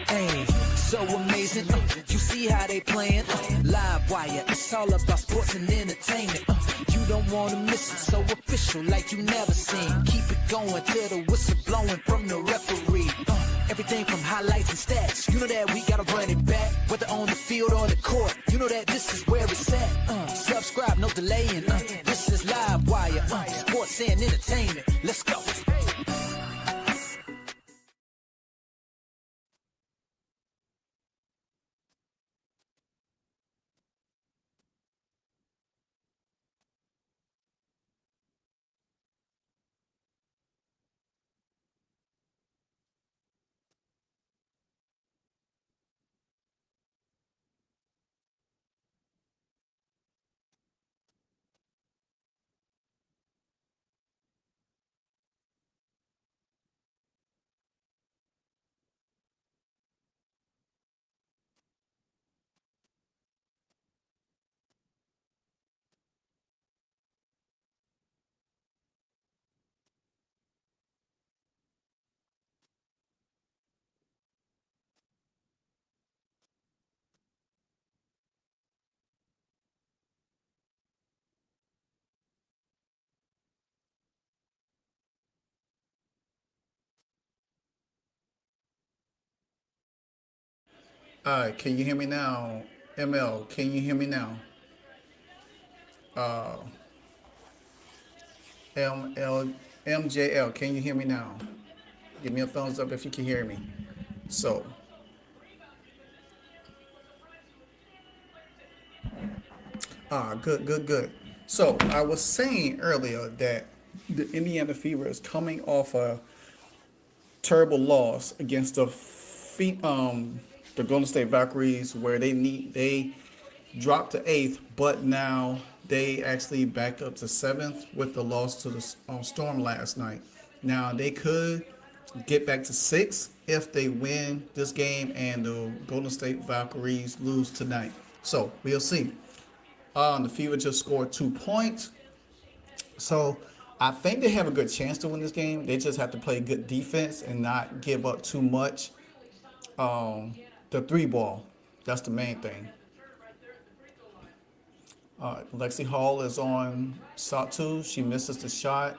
Hey, so amazing. You see how they playing? Live wire, it's all about sports and entertainment. You don't wanna miss it, so official like you never seen. Keep it going till the whistle blowing from the referee. Everything from highlights and stats. You know that we gotta run it back, whether on the field or the court. You know that this is where it's at. Subscribe, no delaying. This is Live Wire, sports and entertainment. Let's go. All right, can you hear me now? ML, can you hear me now? ML, MJL, can you hear me now? Give me a thumbs up if you can hear me. So, good, good, good. So, I was saying earlier that the Indiana Fever is coming off a terrible loss against the Golden State Valkyries, where they dropped to eighth, but now they actually back up to seventh with the loss to the Storm last night. Now they could get back to sixth if they win this game and the Golden State Valkyries lose tonight. So we'll see. The Fever just scored 2 points, so I think they have a good chance to win this game. They just have to play good defense and not give up too much. The three ball, that's the main thing. Lexi Hall is on shot two. She misses the shot.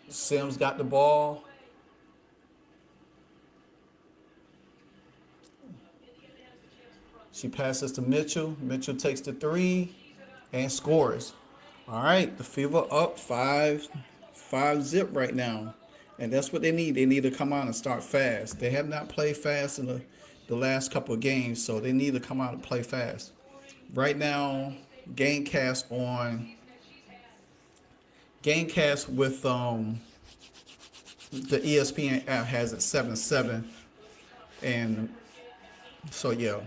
Sims got the ball. She passes to Mitchell. Mitchell takes the three and scores. All right, the Fever up 5-zip right now. And that's what they need. They need to come out and start fast. They have not played fast in the last couple of games, so they need to come out and play fast. Right now, Gamecast with the ESPN app has it 7-7, and so yeah.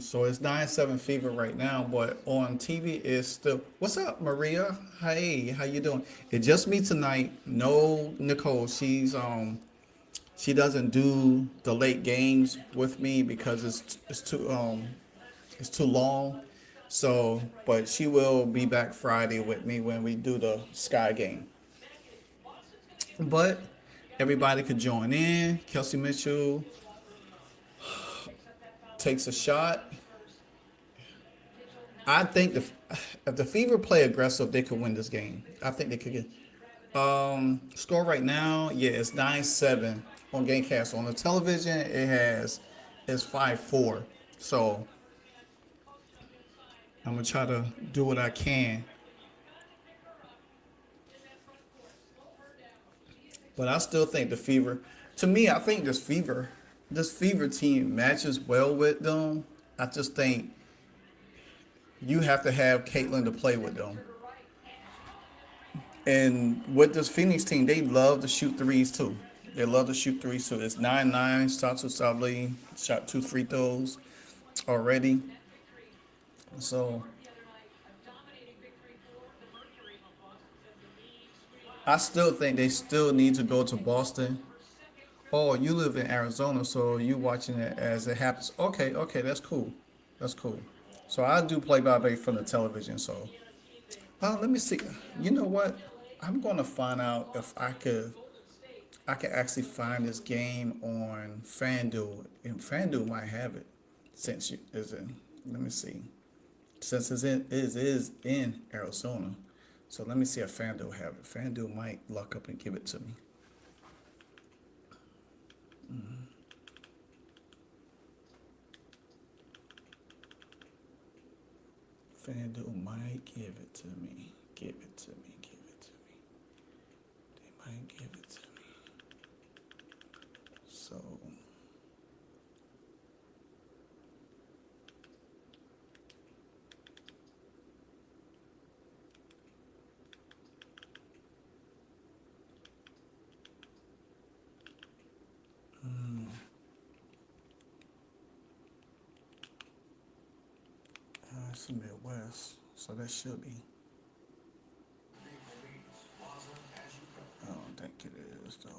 So it's 9-7 Fever right now, but on TV it's still. What's up, Maria? Hey, how you doing? It's just me tonight. No Nicole. She doesn't do the late games with me because it's too long. So, but she will be back Friday with me when we do the Sky game. But everybody could join in. Kelsey Mitchell takes a shot. I think if the Fever play aggressive, they could win this game. I think they could get. Score right now, yeah, it's 9-7 on Gamecast. On the television, it's 5-4. So I'm gonna try to do what I can. But I still think the Fever. To me, I think this Fever team matches well with them. I just think you have to have Caitlin to play with them. And with this Phoenix team, they love to shoot threes too. They love to shoot threes too. It's 9-9. Satu Sabli shot 2 free throws already. So I still think they still need to go to Boston. Oh, you live in Arizona, so you watching it as it happens. Okay, okay, that's cool. That's cool. So I do play by play from the television, so Let me see. You know what? I'm gonna find out if I could actually find this game on FanDuel, and FanDuel might have it since you is in. Let me see. Since it is in Arizona, so let me see if FanDuel have it. FanDuel might luck up and give it to me. FanDuel might give it to me. Give it to me. Give it to me. They might give it to me. So, it's the Midwest, so that should be. I don't think it is though.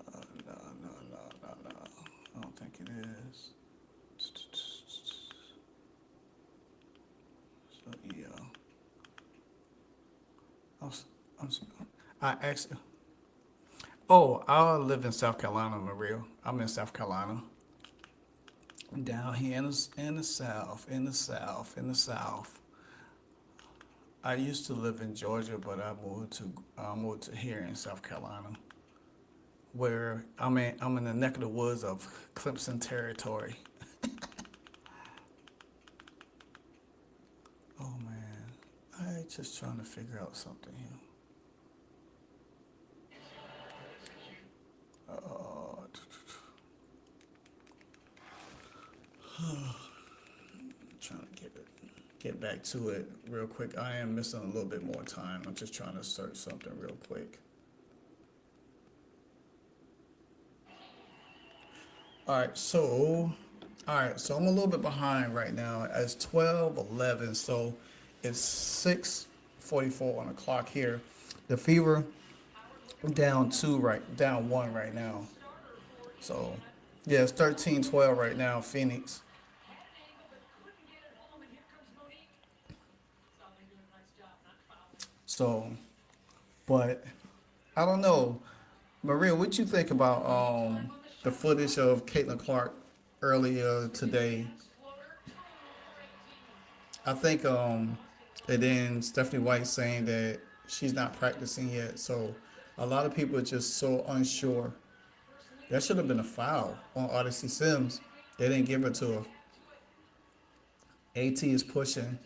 No, no, no, no, no. I don't think it is. So yeah, I'm, I'm, I actually. Oh, I live in South Carolina, Maria. I'm in South Carolina. Down here in the South, in the South, in the South. I used to live in Georgia, but I moved to here in South Carolina, where I'm in the neck of the woods of Clemson territory. Oh man, I just trying to figure out something here. Uh, trying to get back to it real quick. I am missing a little bit more time. I'm just trying to search something real quick. All right, so I'm a little bit behind right now. It's 12:11, so it's 6:44 on the clock here. The Fever down one right now. So yeah, it's 13-12 right now, Phoenix. So, but I don't know. Maria, what you think about the footage of Caitlin Clark earlier today? I think and then Stephanie White saying that she's not practicing yet. So a lot of people are just so unsure. That should have been a foul on Odyssey Sims. They didn't give it to her. AT is pushing.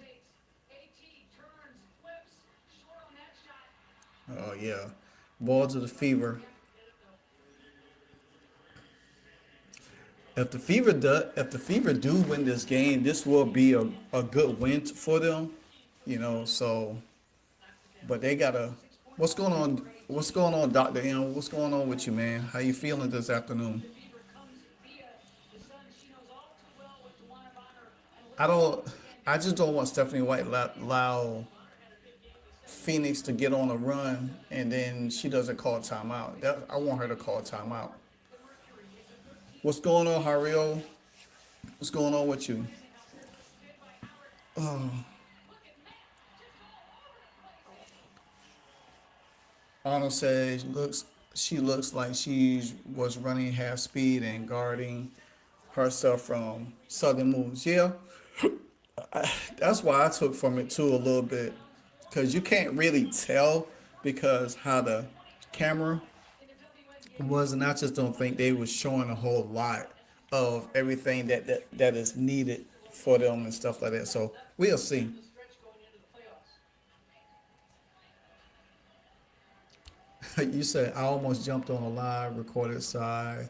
Oh yeah. Ball to the Fever. If the Fever do win this game, this will be a good win for them. So but they gotta. What's going on? What's going on, Doctor M? What's going on with you, man? How you feeling this afternoon? I don't. I just don't want Stephanie White allow Phoenix to get on a run and then she doesn't call timeout. I want her to call timeout. What's going on, Hario? What's going on with you? Arnold says she looks like she was running half speed and guarding herself from sudden moves. Yeah, that's why I took from it too a little bit, because you can't really tell because how the camera was, and I just don't think they was showing a whole lot of everything that is needed for them and stuff like that. So we'll see. You said I almost jumped on a live recorded side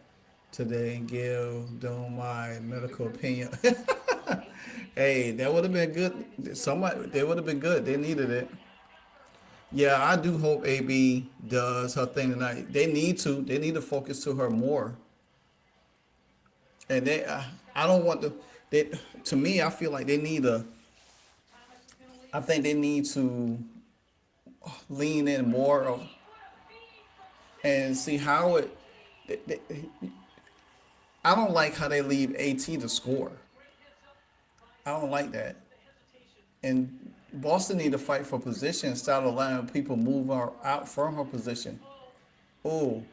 today and give them my medical opinion. Hey, that would have been good. Somebody, they would have been good. They needed it. Yeah, I do hope AB does her thing tonight. They need to. They need to focus to her more. And I don't want to. They, to me, I feel like they need a. I think they need to lean in more of and see how it. They, I don't like how they leave AT to score. I don't like that. And Boston need to fight for position instead of letting people move her out from her position. Oh,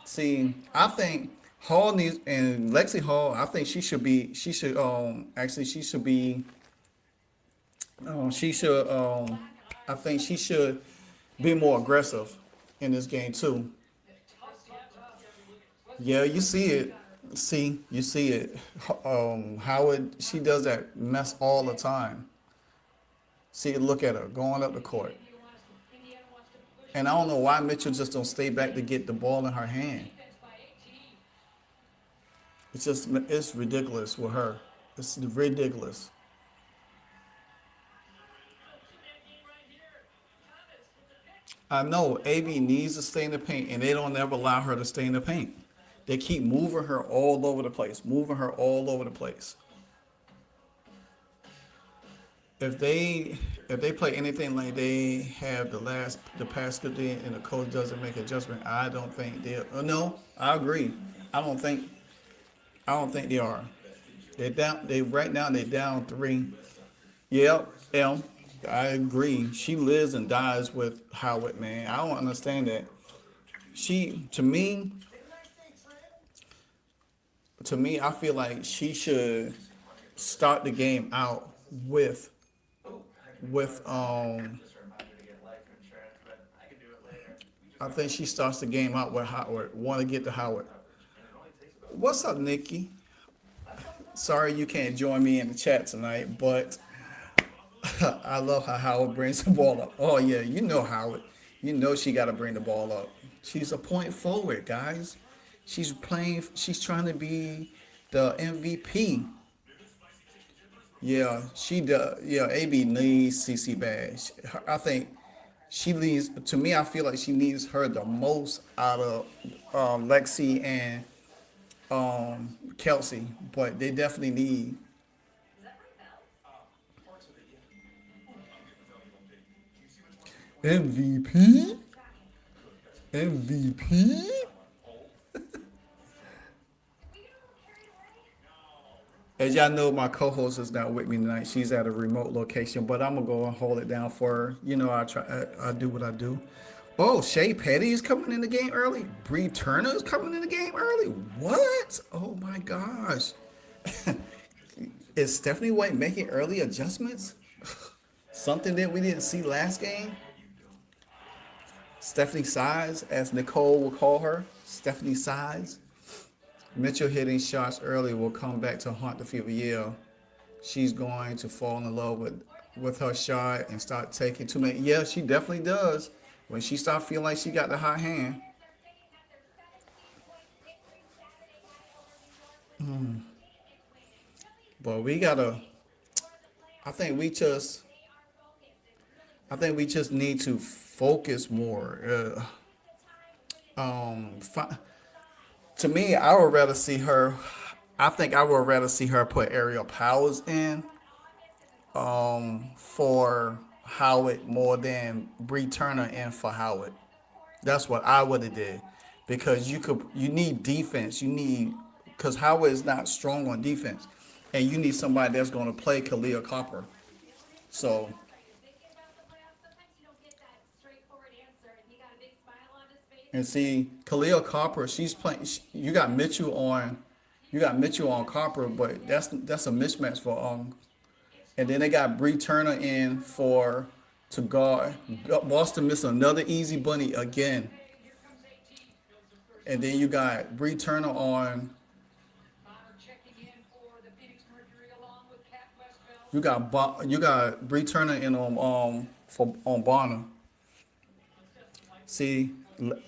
see, I think Hall needs and Lexi Hall. I think she should be. She should actually she should be. She should. I think she should be more aggressive in this game too. Yeah, you see it. See, you see it. Howard, she does that mess all the time. See, look at her going up the court. And I don't know why Mitchell just don't stay back to get the ball in her hand. It's ridiculous with her. It's ridiculous. I know AB needs to stay in the paint, and they don't ever allow her to stay in the paint. They keep moving her all over the place, moving her all over the place. If they play anything like they have the past good day and the coach doesn't make adjustment, I don't think they. No, I agree. I don't think I don't think they are. They down. They right now they down three. Yep, I agree. She lives and dies with Howard, man. I don't understand that. She to me, I feel like she should start the game out with. I think she starts the game out with Howard. Want to get to Howard. What's up, Nikki? Sorry you can't join me in the chat tonight, but I love how Howard brings the ball up. Oh yeah, you know Howard. You know she got to bring the ball up. She's a point forward, guys. She's playing. She's trying to be the MVP. Yeah, she does. Yeah, AB needs CC bad. I think she needs. To me, I feel like she needs her the most out of Lexi and Kelsey, but they definitely need MVP. MVP. As y'all know, my co-host is not with me tonight. She's at a remote location, but I'm gonna go and hold it down for her. You know, I try. I do what I do. Oh, Shea Petty is coming in the game early. Bree Turner is coming in the game early. What? Oh my gosh! Is Stephanie White making early adjustments? Something that we didn't see last game. Stephanie Size, as Nicole will call her, Stephanie Size. Mitchell hitting shots early will come back to haunt the field. Yeah, she's going to fall in love with her shot and start taking too many. Yeah, she definitely does. When she start feeling like she got the hot hand. But we gotta. I think we just. I think we just need to focus more. To me, I would rather see her. I think I would rather see her put Aerial Powers in for Howard more than Bree Turner in for Howard. That's what I would have did because you need defense. You need because Howard is not strong on defense, and you need somebody that's going to play Khalil Copper. So and see Khalil Copper, she's playing. You got Mitchell on Copper, but that's a mismatch for And then they got Bree Turner in for to guard. Boston missed another easy bunny again. And then you got Bree Turner on. You got Bree Turner in on Bonner. See,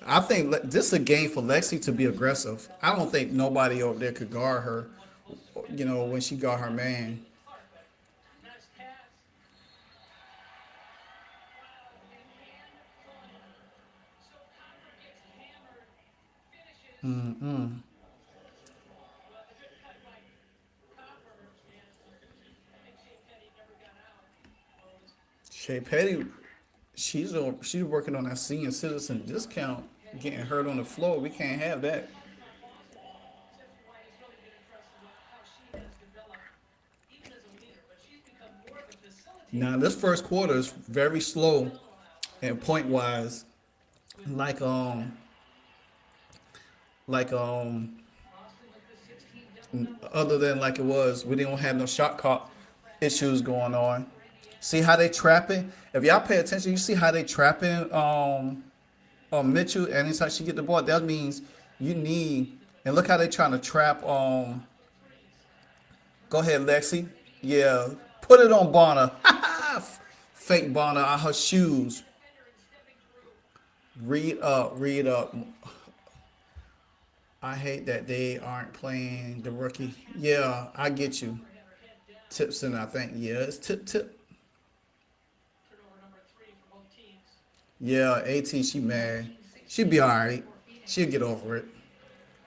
I think this is a game for Lexi to be aggressive. I don't think nobody over there could guard her. You know when she got her man. Shea Petty, she's working on that senior citizen discount, getting hurt on the floor. We can't have that. Now this first quarter is very slow and point wise, like like other than like it was, we didn't have no shot clock issues going on. See how they trapping? If y'all pay attention, you see how they trapping Mitchell. Anytime she get the ball, that means you need. And look how they trying to trap. Go ahead, Lexi. Yeah, put it on Bonner. Fake Bonner out her shoes. Read up, read up. I hate that they aren't playing the rookie. Yeah, I get you. Tipson, I think. Yeah, it's tip. Yeah, AT, she mad. She'll be all right. She'll get over it.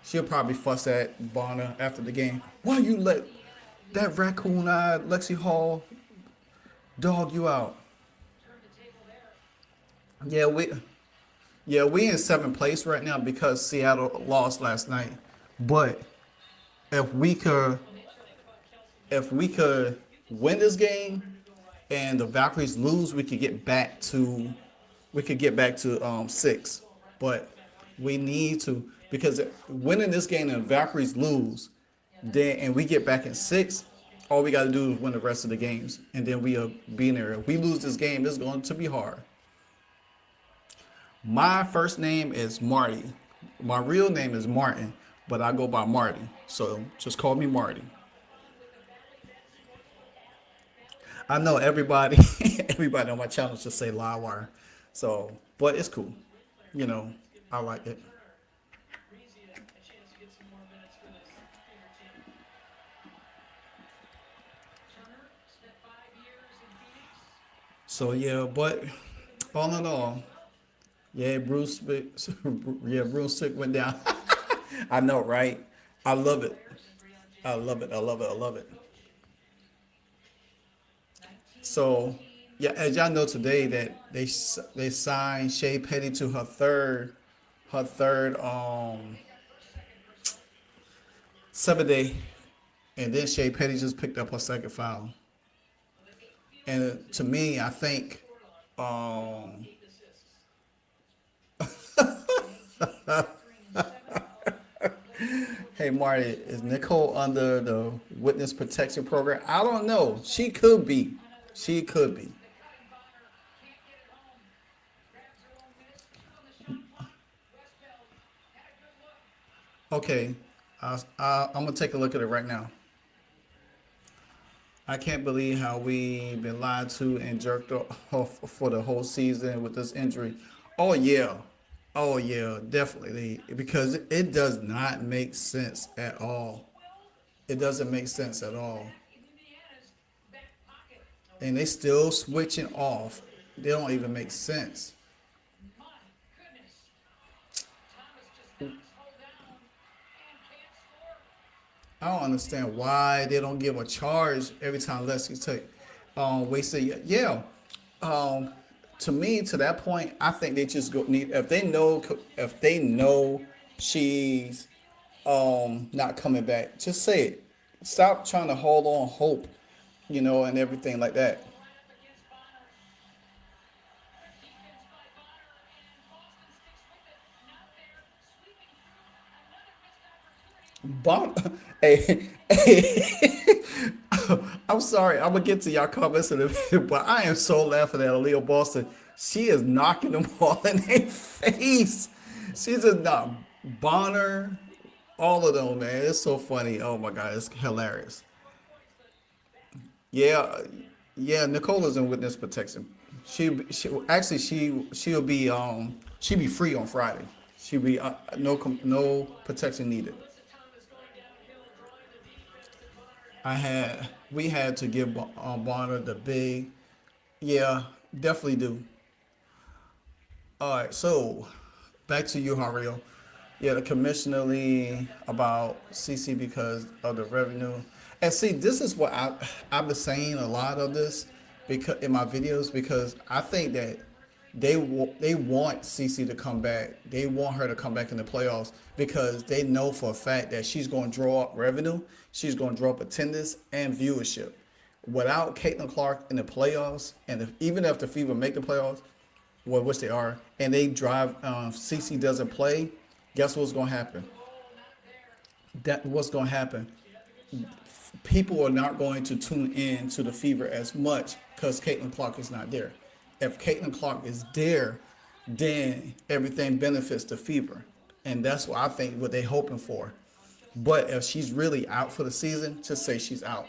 She'll probably fuss at Bonner after the game. Why you let that raccoon-eyed Lexi Hall dog you out? Yeah, we in seventh place right now because Seattle lost last night. But if we could if we could win this game and the Valkyries lose, we could get back to six. But we need to, because winning this game and the Valkyries lose, then and we get back in six, all we got to do is win the rest of the games, and then we'll be in there. If we lose this game, it's going to be hard. My first name is Marty. My real name is Martin, but I go by Marty. So just call me Marty. I know everybody, everybody on my channel just say Livewire. So, but it's cool. You know, I like it. So yeah, but all in all, yeah, yeah, Bruce Sick went down. I know, right? I love it. I love it. I love it. I love it. So, yeah, as y'all know today that they signed Shea Petty to her third 7 day, and then Shea Petty just picked up her second foul. And to me, I think, um, hey Marty, is Nicole under the witness protection program? I don't know. She could be. She could be. Okay, I'm gonna take a look at it right now. I can't believe how we been lied to and jerked off for the whole season with this injury. Oh yeah, oh yeah, definitely because it does not make sense at all. It doesn't make sense at all, and they still switching off. They don't even make sense. I don't understand why they don't give a charge every time Leslie's take wasted. Yeah, um, to me, to that point, I think they just go need if they know she's not coming back, just say it. Stop trying to hold on hope, and everything like that. Bon, hey, hey, I'm sorry. I'm gonna get to y'all comments in a minute, but I am so laughing at Aaliyah Boston. She is knocking them all in their face. She's just not Bonner, all of them, man. It's so funny. Oh my god, it's hilarious. Yeah, yeah. Nicola's in witness protection. She actually she'll be free on Friday. She'll be no protection needed. We had to give Bonner the big, yeah, definitely do. All right, so back to you, Hario. Yeah, the commissioner lead about CC because of the revenue. And see, this is what I've been saying a lot of this because in my videos because I think that they want CC to come back. They want her to come back in the playoffs because they know for a fact that she's going to draw up revenue. She's going to draw up attendance and viewership. without Caitlin Clark in the playoffs, and even if the Fever make the playoffs, well, which they are, and they drive, CC doesn't play, guess what's going to happen? What's going to happen? People are not going to tune in to the Fever as much because Caitlin Clark is not there. If Caitlin Clark is there, then everything benefits the Fever, and that's what I think what they're hoping for. But if she's really out for the season, just say she's out.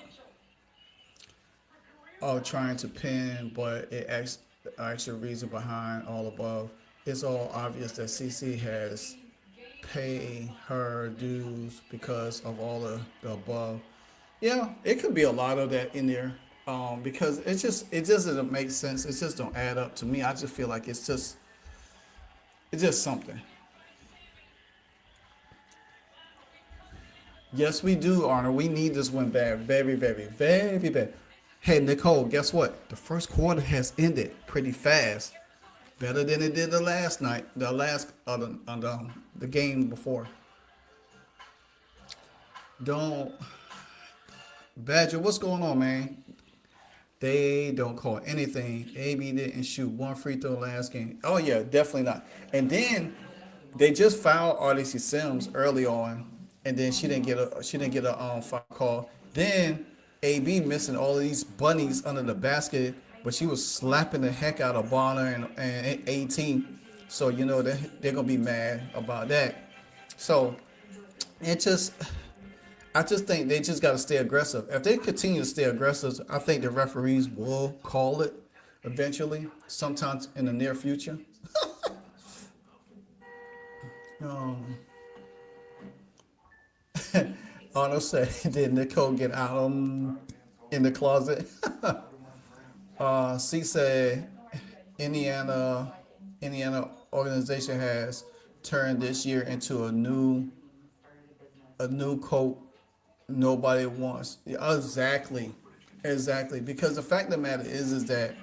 Trying to pin, but it actual reason behind all above. It's all obvious that CC has paid her dues because of all the above. Yeah, it could be a lot of that in there, because it just doesn't make sense. It just don't add up to me. I just feel like it's just something. Yes, we do, Arnold. We need this win bad, very, very, very bad. Hey, Nicole, guess what? The first quarter has ended pretty fast, better than it did the last night, the game before. Don't Badger, what's going on, man? They don't call anything. AB didn't shoot one free throw last game. Oh yeah, definitely not. And then they just fouled RDC Sims early on, and then she didn't get a foul call. Then AB missing all of these bunnies under the basket, but she was slapping the heck out of Bonner and 18. So you know they're gonna be mad about that. So I just think they just got to stay aggressive. If they continue to stay aggressive, I think the referees will call it eventually, sometimes in the near future. Arnold said, did Nicole get out in the closet? C said, Indiana organization has turned this year into a new coat nobody wants. Exactly. Because the fact of the matter is that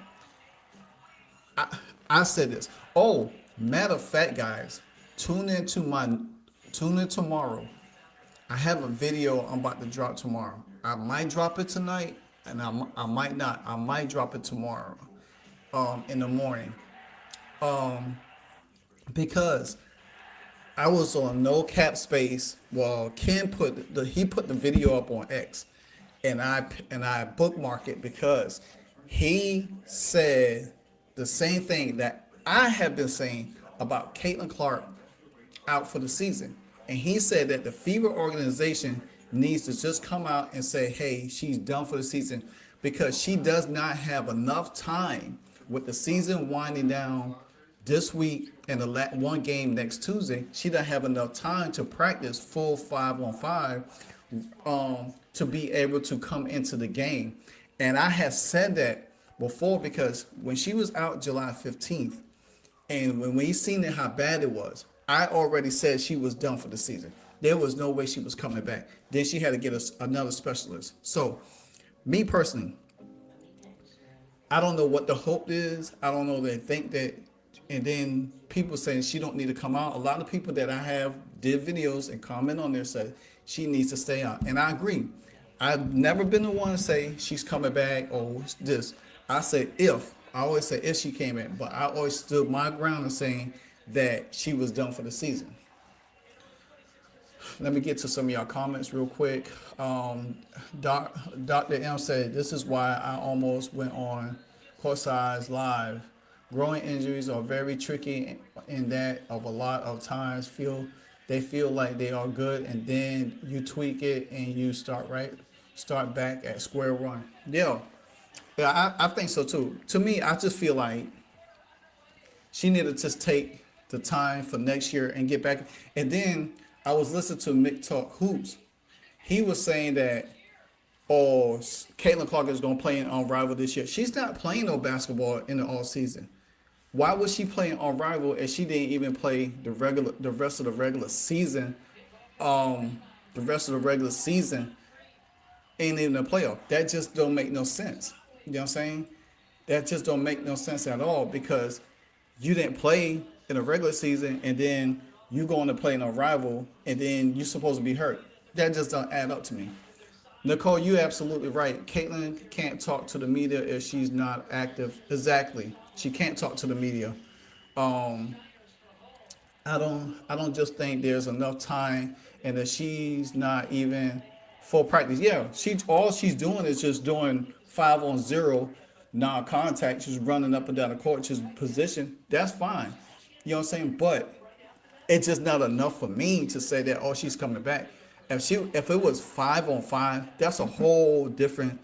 I said this. Oh, matter of fact, guys, tune in tomorrow. I have a video I'm about to drop tomorrow. I might drop it tonight, and I might not. I might drop it tomorrow, in the morning, because I was on No Cap Space. Well, Ken put the video up on X, and I bookmarked it because he said the same thing that I have been saying about Caitlin Clark out for the season. And he said that the Fever organization needs to just come out and say, hey, she's done for the season, because she does not have enough time with the season winding down this week and the one game next Tuesday. She doesn't have enough time to practice full 5-on-5 to be able to come into the game. And I have said that before, because when she was out July 15th, and when we seen it, how bad it was, I already said she was done for the season. There was no way she was coming back. Then she had to get another specialist. So, me personally, I don't know what the hope is. I don't know. They think that, and then people saying she don't need to come out. A lot of people that I have did videos and comment on there said she needs to stay out. And I agree. I've never been the one to say she's coming back or this. I say if. I always say if she came in. But I always stood my ground in saying that she was done for the season. Let me get to some of y'all comments real quick. Dr. M said, this is why I almost went on Courtside's Live. Growing injuries are very tricky in that of a lot of times they feel like they are good, and then you tweak it and you start back at square one. Yeah, I think so too. To me, I just feel like she needed to just take the time for next year and get back. And then I was listening to Mick Talk Hoops. He was saying that, Caitlin Clark is going to play on Rival this year. She's not playing no basketball in the all season. Why was she playing on Rival if she didn't even play the rest of the regular season? The rest of the regular season ain't even a playoff. That just don't make no sense. You know what I'm saying? That just don't make no sense at all, because you didn't play in a regular season and then you going to play in a Rival and then you're supposed to be hurt. That just don't add up to me. Nicole, you absolutely right. Caitlyn can't talk to the media if she's not active. Exactly. She can't talk to the media. Um, I don't just think there's enough time and that she's not even full practice. Yeah, she's doing is just doing 5-on-0 non-contact, just running up and down the court, just position. That's fine. You know what I'm saying? But it's just not enough for me to say that oh she's coming back. If it was 5-on-5, that's a whole different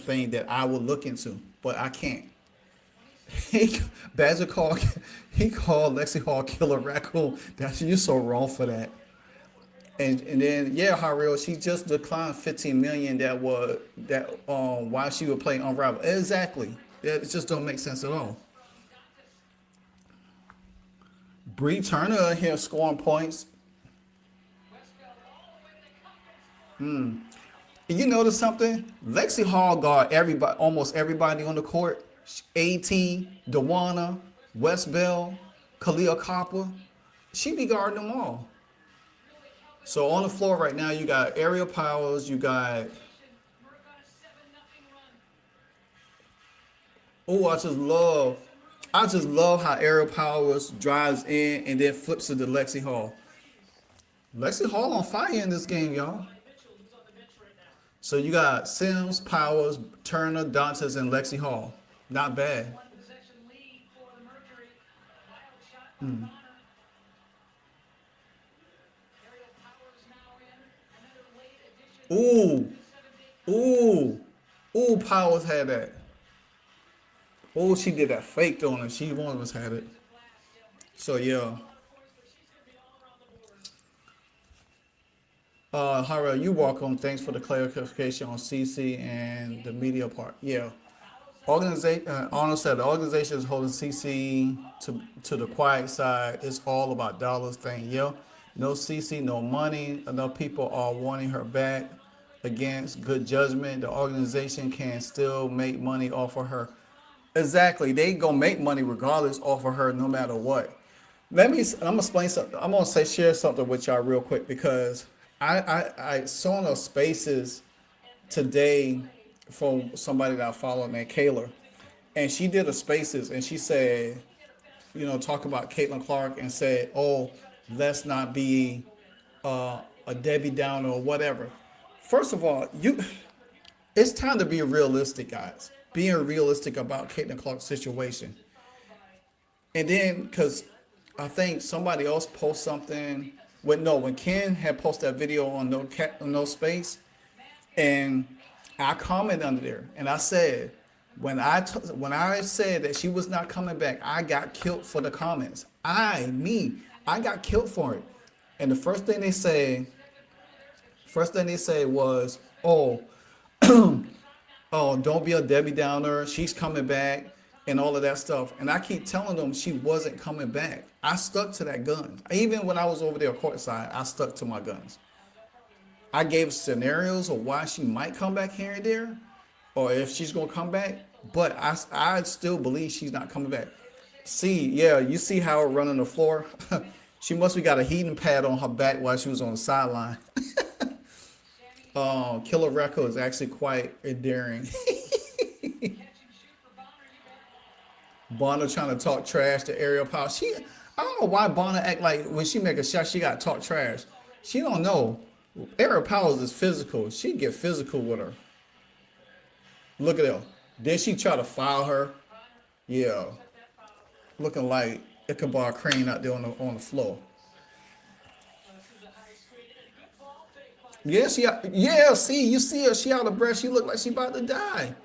thing that I would look into. But I can't. He Badger called he called Lexi Hall killer raccoon. That's you so wrong for that. And then yeah, Harrell, she just declined 15 million that while she would play Unravel. Exactly. It just don't make sense at all. Bree Turner here scoring points. You notice something? Lexi Hall guard everybody, almost everybody on the court. AT, Dewana, West Bell, Kalia Copper. She be guarding them all. So on the floor right now, you got Ariel Powers, you got. Oh, I just love how Ariel Powers drives in and then flips it to Lexi Hall. Lexi Hall on fire in this game, y'all. So you got Sims, Powers, Turner, Dantes, and Lexi Hall. Not bad. Ooh, ooh, ooh, Powers had that. Oh, she did that fake on her. She one of us had it. So yeah. Hara, you welcome. Thanks for the clarification on CC and the media part. Yeah. Organization, Arnold said the organization is holding CC to the quiet side. It's all about dollars thing. Yeah, no CC, no money. Enough people are wanting her back. Against good judgment, the organization can still make money off of her. Exactly, they gonna make money regardless off of her, no matter what. I'm gonna explain something. I'm gonna share something with y'all real quick because I saw in those spaces today from somebody that I follow named Kayla, and she did a spaces and she said, talk about Caitlin Clark and said, oh, let's not be a Debbie Downer or whatever. First of all, it's time to be realistic, guys. Being realistic about Caitlin Clark's situation. And then, because I think somebody else posted something. When Ken had posted that video on No Space, and I commented under there, and I said, when I said that she was not coming back, I got killed for the comments. I got killed for it. And the first thing they said was, oh, oh, don't be a Debbie Downer. She's coming back and all of that stuff. And I keep telling them she wasn't coming back. I stuck to that gun. Even when I was over there courtside, I stuck to my guns. I gave scenarios of why she might come back here and there, or if she's going to come back. But I still believe she's not coming back. See, yeah, you see how it running the floor? She must have got a heating pad on her back while she was on the sideline. Killer Recco is actually quite endearing. Bonner trying to talk trash to Ariel Powell. I don't know why Bonner act like when she make a shot, she got to talk trash. She don't know. Ariel Powell is physical. She get physical with her. Look at her. Then she try to foul her. Yeah. Looking like Ichabod Crane out there on the floor. Yeah, see, you see her, she out of breath, she look like she about to die.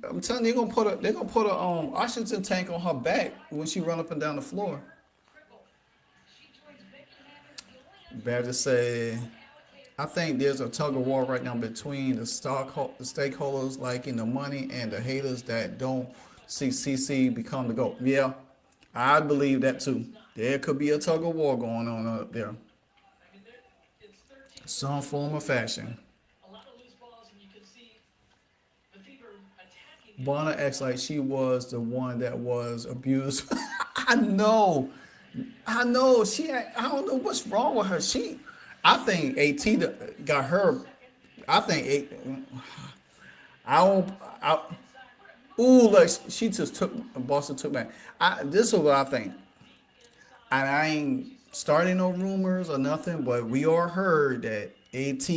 I'm telling you, they're gonna put a oxygen tank on her back when she run up and down the floor. Badger say, I think there's a tug of war right now between the stakeholders liking the money and the haters that don't see CC become the GOAT. Yeah, I believe that too. There could be a tug of war going on up there. Some form of fashion. Bonner acts like she was the one that was abused. I know. I don't know what's wrong with her. I think AT got her. I think eight. I don't. I, ooh, look, she just took Boston took back. This is what I think. And I ain't starting no rumors or nothing, but we all heard that AT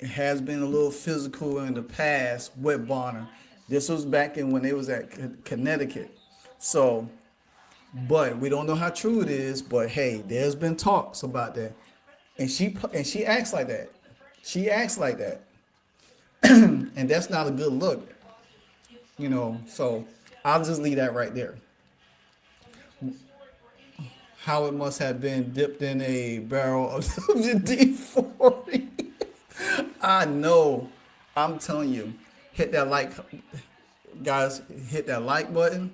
has been a little physical in the past with Bonner. This was back in when they was at Connecticut. So, but we don't know how true it is. But hey, there's been talks about that, and she acts like that. She acts like that, and that's not a good look, you know. So I'll just leave that right there. How it must have been dipped in a barrel of WD-40. I know. I'm telling you, hit that like, guys. Hit that like button.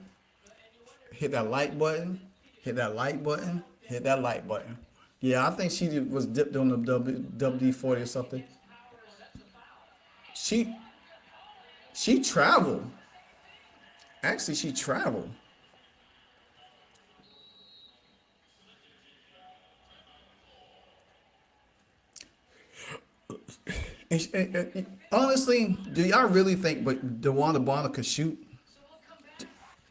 Hit that like button. Hit that like button. Hit that like button. Yeah, I think she was dipped on the WD-40 or something. She she traveled. Actually, she traveled. Honestly, do y'all really think but DeWanda Bonner could shoot?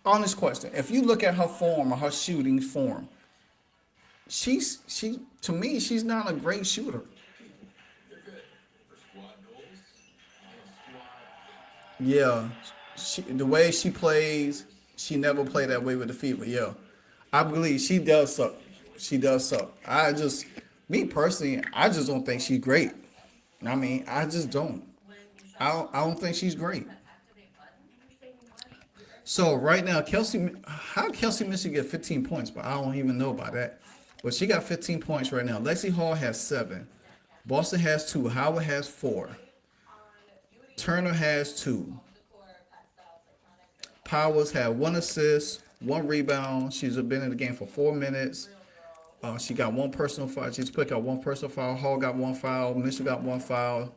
Honest question. If you look at her form or her shooting form, she to me she's not a great shooter. Yeah, the way she plays, she never played that way with the Fever. Yeah, I believe she does suck. She does suck. Me personally, I just don't think she's great. I mean, I just don't. I don't think she's great. So right now, how Kelsey Mitchell get 15 points? But I don't even know about that. But she got 15 points right now. Lexi Hall has 7. Boston has 2. Howard has 4. Turner has 2. Powers had 1 assist, 1 rebound. She's been in the game for 4 minutes. She got 1 personal foul. She's picked up 1 personal foul. Hall got 1 foul. Mitchell got 1 foul.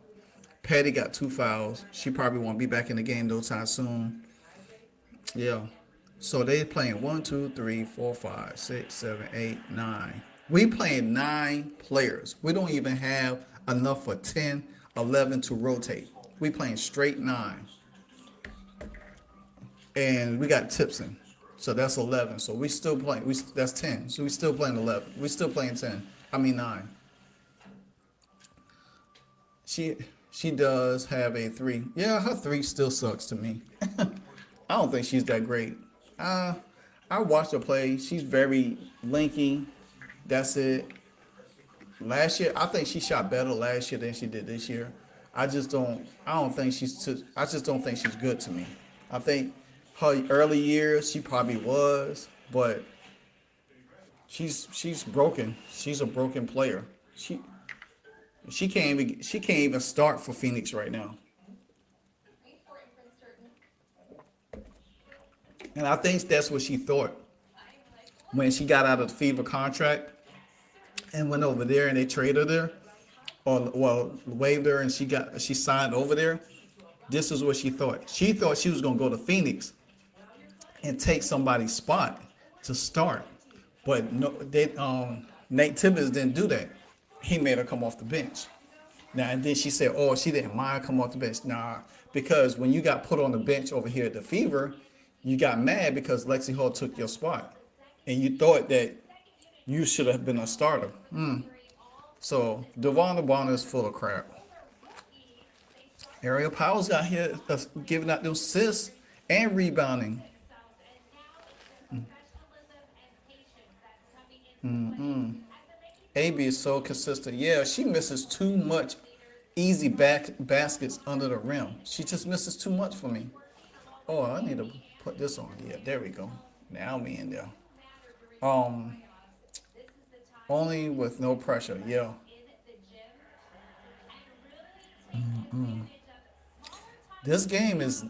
Patty got 2 fouls. She probably won't be back in the game no time soon. Yeah. So they playing 1, 2, 3, 4, 5, 6, 7, 8, 9. We playing 9 players. We don't even have enough for 10, 11 to rotate. We playing straight 9. And we got Tipson. So that's 11. So we still playing. That's 10. So we still playing 11. We still playing 10. I mean 9. She does have a 3. Yeah, her 3 still sucks to me. I don't think she's that great. I watched her play. She's very lanky. That's it. Last year, I think she shot better last year than she did this year. I just don't. I don't think she's. I just don't think she's good to me. I think her early years she probably was, but she's broken. She's a broken player. She can't even start for Phoenix right now. And I think that's what she thought when she got out of the Fever contract and went over there and they traded her, or well waived her and she signed over there. This is what she thought. She thought she was gonna go to Phoenix and take somebody's spot to start, but no, Nate Tibbetts didn't do that. He made her come off the bench. Now and then she said, "Oh, she didn't mind come off the bench." Nah, because when you got put on the bench over here at the Fever, you got mad because Lexi Hall took your spot, and you thought that you should have been a starter. So Devon Bonner is full of crap. Ariel Powers got here giving out those assists and rebounding. AB is so consistent. Yeah, she misses too much easy baskets under the rim. She just misses too much for me. Oh, I need to put this on. Yeah, there we go. Now we in there. Only with no pressure. Yeah. This game is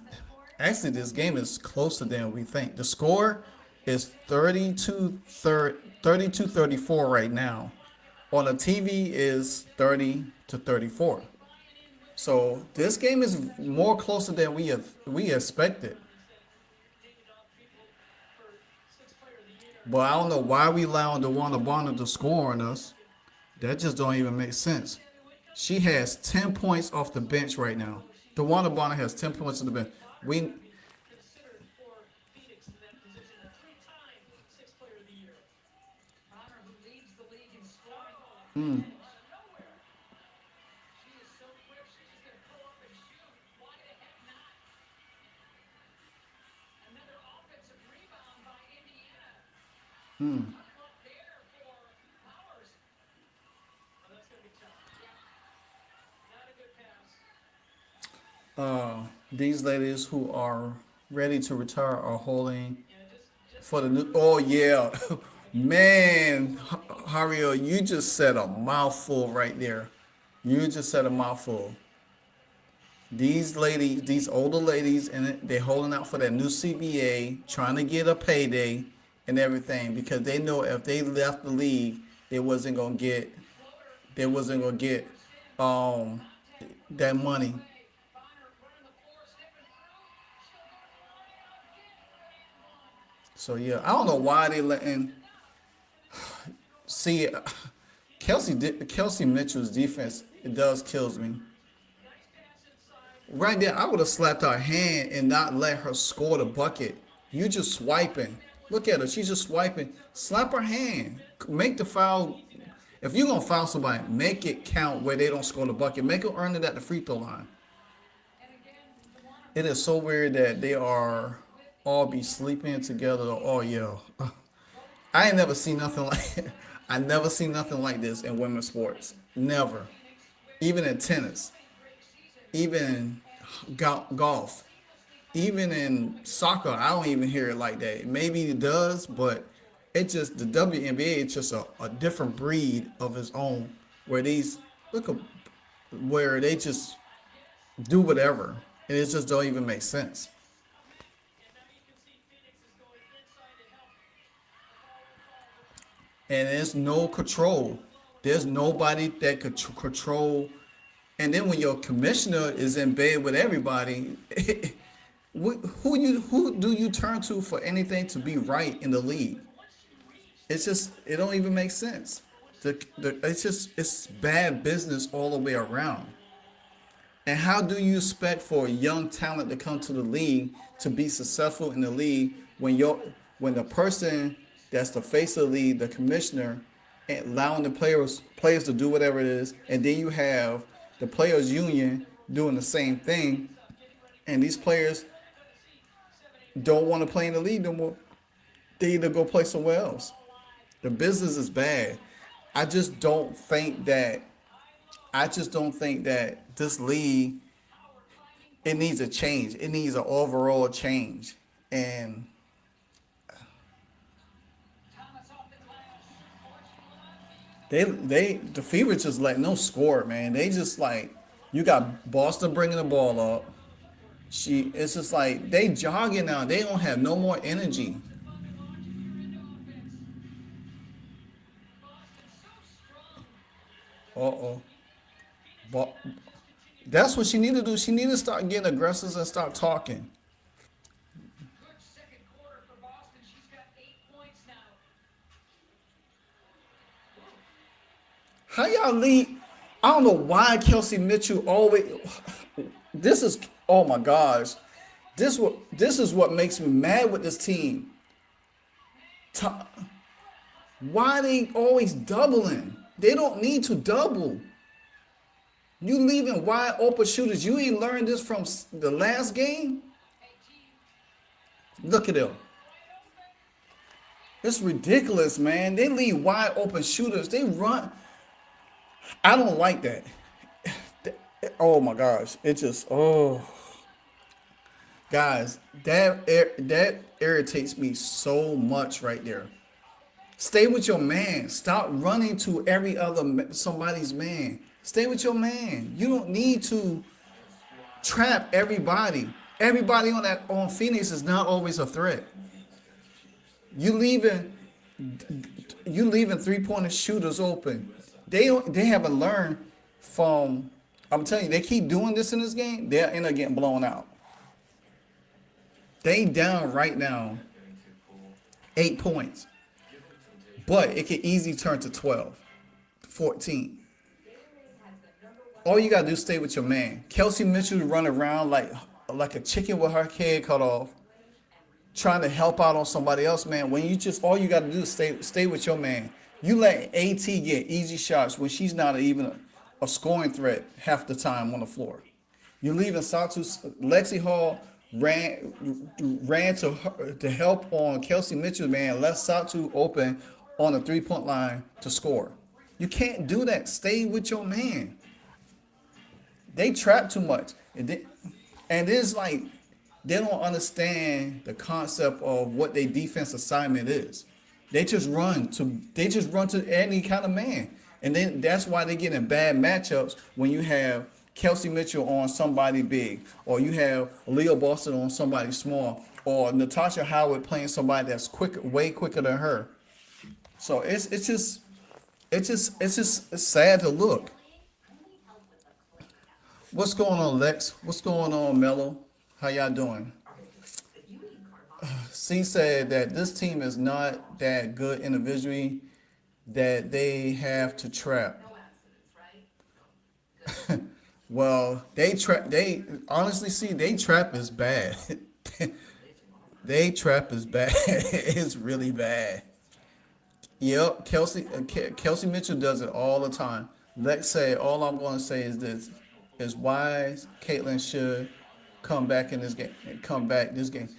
this game is closer than we think. The score is 32-34 right now. On the TV is 30-34. So this game is more closer than we expected. But I don't know why we allowing the Wanda Bonner to score on us. That just don't even make sense. She has 10 points off the bench right now. DeWanda Bonner has 10 points on the bench. We these ladies who are ready to retire are holding for the new. Oh yeah, man, Hario, you just said a mouthful right there. You just said a mouthful. These ladies, these older ladies, and they holding out for that new CBA, trying to get a payday and everything because they know if they left the league, they wasn't gonna get, they wasn't gonna get, um, that money. So yeah, I don't know why they letting see Kelsey Mitchell's defense. It does kills me. Right there, I would have slapped her hand and not let her score the bucket. You just swiping. Look at her. She's just swiping. Slap her hand. Make the foul. If you're going to foul somebody, make it count where they don't score the bucket. Make them earn it at the free throw line. It is so weird that they are all be sleeping together. Oh, yeah. I ain't never seen nothing like I never seen nothing like this in women's sports. Never. Even in tennis. Even in golf, even in soccer, I don't even hear it like that. Maybe it does, but it just the WNBA is just a different breed of its own. Where these look at where they just do whatever, and it just don't even make sense. And there's no control. There's nobody that could control. And then when your commissioner is in bed with everybody, who do you turn to for anything to be right in the league? It's just it don't even make sense. It's bad business all the way around. And how do you expect for young talent to come to the league to be successful in the league when the person that's the face of the league, the commissioner, and allowing the players to do whatever it is, and then you have the players union doing the same thing, and these players don't want to play in the league no more. They either go play somewhere else. The business is bad. I just don't think that. I just don't think that this league. It needs a change. It needs an overall change, and the Fever just let no score, man. They just like you got Boston bringing the ball up. It's just like they jogging now. They don't have no more energy. Uh-oh. But that's what she need to do. She need to start getting aggressive and start talking. How y'all lead? I don't know why Kelsey Mitchell always. This is oh my gosh. This is what makes me mad with this team. Why they always doubling? They don't need to double. You leaving wide open shooters. You ain't learned this from the last game. Look at them. It's ridiculous, man. They leave wide open shooters. They run. I don't like that. Oh my gosh. It just guys, that irritates me so much right there. Stay with your man. Stop running to every other somebody's man. Stay with your man. You don't need to trap everybody. Everybody on Phoenix is not always a threat. You leaving 3-pointer shooters open. They haven't learned from. I'm telling you, they keep doing this in this game. They'll end up getting blown out. They down right now, 8 points, but it could easily turn to 12, 14. All you gotta do is stay with your man. Kelsey Mitchell run around like a chicken with her head cut off, trying to help out on somebody else, man. When you just all you gotta do is stay with your man. You let AT get easy shots when she's not even a scoring threat half the time on the floor. You're leaving Satu. Lexi Hall ran to help on Kelsey Mitchell, man. Left Satu open on the 3-point line to score. You can't do that. Stay with your man. They trap too much, and it's like they don't understand the concept of what their defense assignment is. They just run to any kind of man, and then that's why they get in bad matchups when you have Kelsey Mitchell on somebody big, or you have Leah Boston on somebody small, or Natasha Howard playing somebody that's way quicker than her. So it's just sad to look. What's going on, Lex? What's going on, Mello? How y'all doing? C said that this team is not that good individually, that they have to trap. Well, they honestly see they trap is bad. They trap is bad. It's really bad. Yep, Kelsey Mitchell does it all the time. Lex say all I'm going to say is this: is why Caitlin should come back in this game.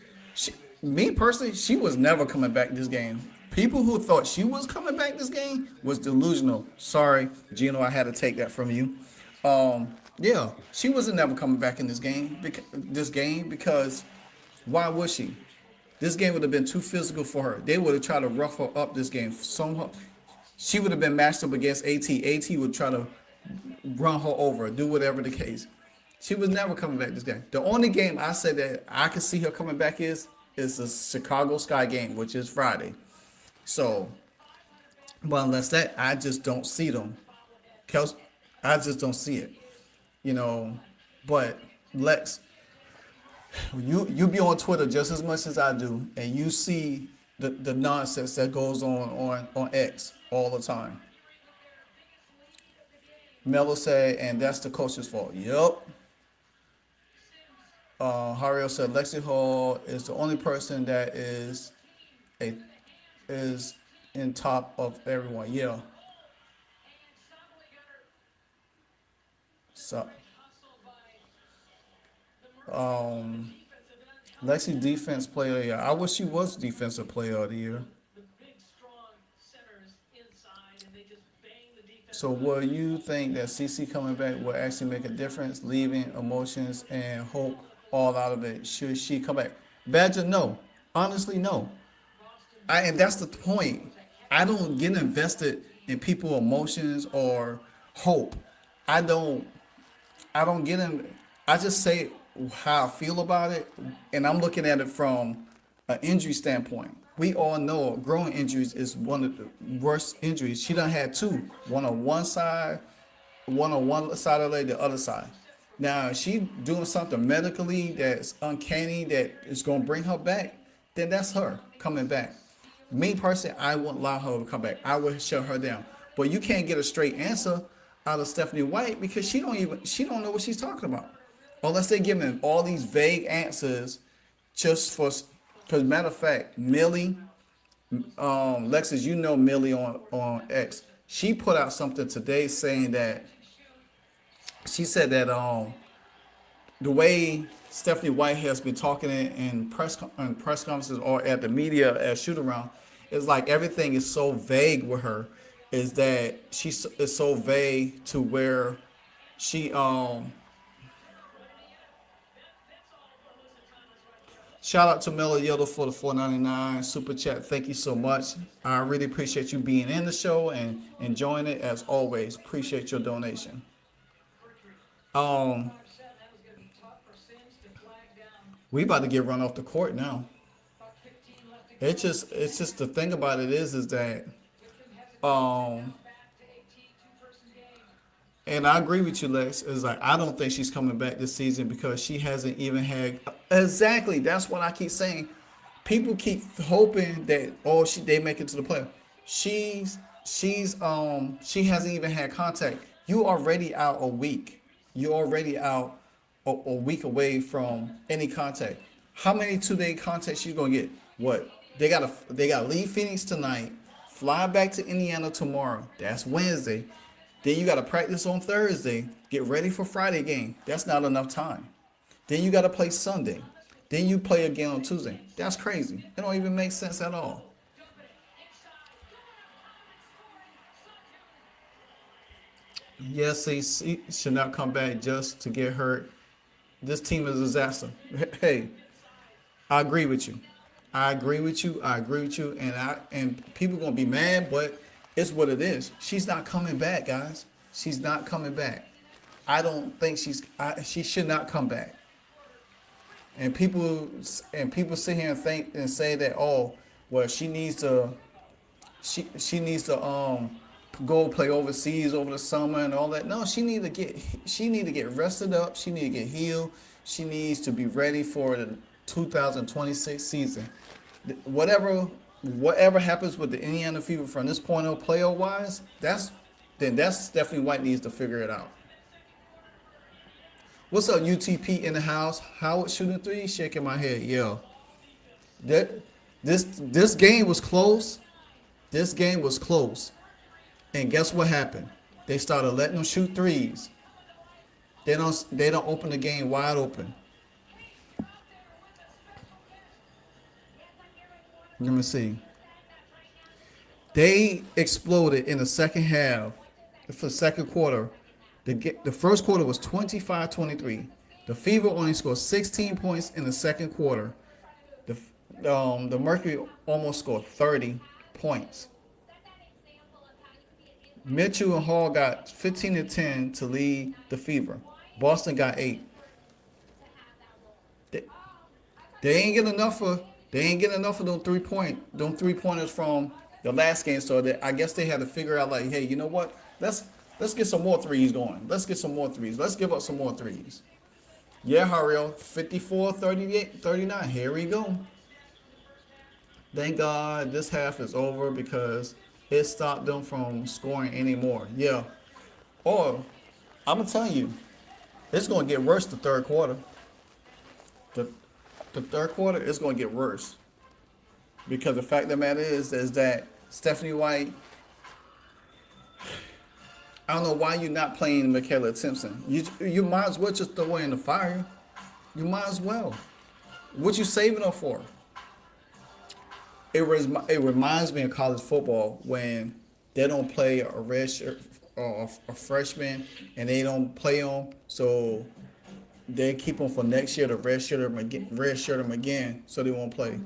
Me personally, she was never coming back this game. People who thought she was coming back this game was delusional. Sorry, Gino, I had to take that from you. Yeah, she wasn't never coming back in this game. Because why would she? This game would have been too physical for her. They would have tried to rough her up this game. Somehow, she would have been matched up against AT. AT would try to run her over, do whatever the case. She was never coming back this game. The only game I said that I could see her coming back is the Chicago Sky game, which is Friday. So, but unless that, I just don't see them. I just don't see it. But Lex, you be on Twitter just as much as I do, and you see the nonsense that goes on X all the time. Mello said, and that's the coach's fault. Yep. Hario said Lexi Hall is the only person that is in top of everyone. Yeah. So, Lexi defense player of the year. I wish she was defensive player of the year. So will you think that CC coming back will actually make a difference, leaving emotions and hope all out of it? Should she come back? Badger, no. Honestly, no. And that's the point. I don't get invested in people's emotions or hope. I don't get in. I just say how I feel about it, and I'm looking at it from an injury standpoint. We all know growing injuries is one of the worst injuries. She done had two, one on one side of the leg, the other side. Now, if she doing something medically that's uncanny that is going to bring her back, then that's her coming back. Me personally, I wouldn't allow her to come back. I would shut her down. But you can't get a straight answer out of Stephanie White because she don't know what she's talking about. Unless they give him all these vague answers just for, because matter of fact, Millie, Lexus, you know Millie on X, she put out something today saying that, she said that the way Stephanie White has been talking in press conferences or at the media at shoot around, is like everything is so vague with her, is that she is so vague to where she shout out to Miller Yellow for the $4.99 super chat. Thank you so much. I really appreciate you being in the show and enjoying it as always. Appreciate your donation. We about to get run off the court now. It's just the thing about it is that and I agree with you, Lex. It's like I don't think she's coming back this season because she hasn't even had exactly. That's what I keep saying. People keep hoping that they make it to the playoff. She hasn't even had contact. You already out a week. You already out a week away from any contact. How many 2-day contacts you gonna get? What? They gotta leave Phoenix tonight, fly back to Indiana tomorrow. That's Wednesday. Then you gotta practice on Thursday, get ready for Friday game. That's not enough time. Then you gotta play Sunday. Then you play again on Tuesday. That's crazy. It don't even make sense at all. Yes, he should not come back just to get hurt. This team is a disaster. Hey, I agree with you. I agree with you. I agree with you. And people gonna be mad, but it's what it is. She's not coming back, guys. She's not coming back. I don't think she should not come back. And people sit here and think and say that, oh, well, she needs to go play overseas over the summer and all that. No, she need to get rested up. She need to get healed. She needs to be ready for the 2026 season. Whatever happens with the Indiana Fever from this point on, player wise, that's Stephanie White needs to figure it out. What's up, UTP in the house? Howard shooting three, shaking my head. Yeah, that this game was close. This game was close. And guess what happened? They started letting them shoot threes. They don't open the game wide open. Let me see. They exploded in the second half. For the second quarter, the first quarter was 25-23. The Fever only scored 16 points in the second quarter. The Mercury almost scored 30 points. Mitchell and Hall got 15 and 10 to lead the Fever. Boston got 8. They ain't get enough of them them 3-pointers from the last game. So I guess they had to figure out, like, hey, you know what? Let's get some more threes going. Let's get some more threes. Let's give up some more threes. Yeah, Hariel, 54-38-39. Here we go. Thank God this half is over because it stopped them from scoring anymore. Yeah. Or, I'm going to tell you, it's going to get worse the third quarter. The third quarter is going to get worse. Because the fact of the matter is that Stephanie White, I don't know why you're not playing Michaela Simpson. You might as well just throw her in the fire. You might as well. What you saving her for? It reminds me of college football when they don't play a red shirt or a freshman and they don't play them, so they keep them for next year to red shirt them again, so they won't play.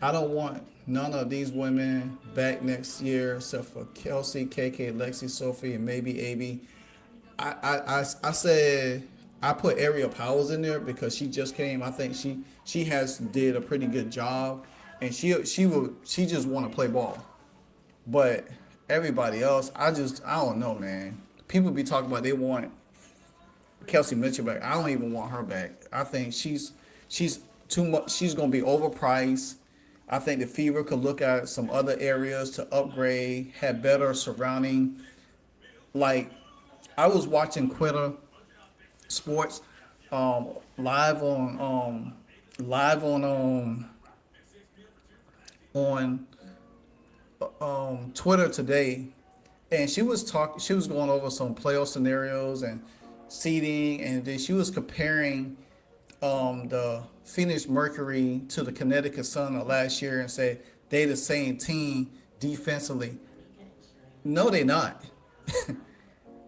I don't want none of these women back next year except for Kelsey, KK, Lexi, Sophie, and maybe AB. I said I put Ariel Powers in there because she just came. I think she has did a pretty good job, and she just want to play ball. But everybody else, I don't know, man. People be talking about they want Kelsey Mitchell back. I don't even want her back. I think she's too much. She's gonna be overpriced. I think the Fever could look at some other areas to upgrade, have better surrounding. Like, I was watching Quitter Sports live on Twitter today, and she was going over some playoff scenarios and seeding, and then she was comparing the Phoenix Mercury to the Connecticut Sun of last year and said they the same team defensively. No, they not.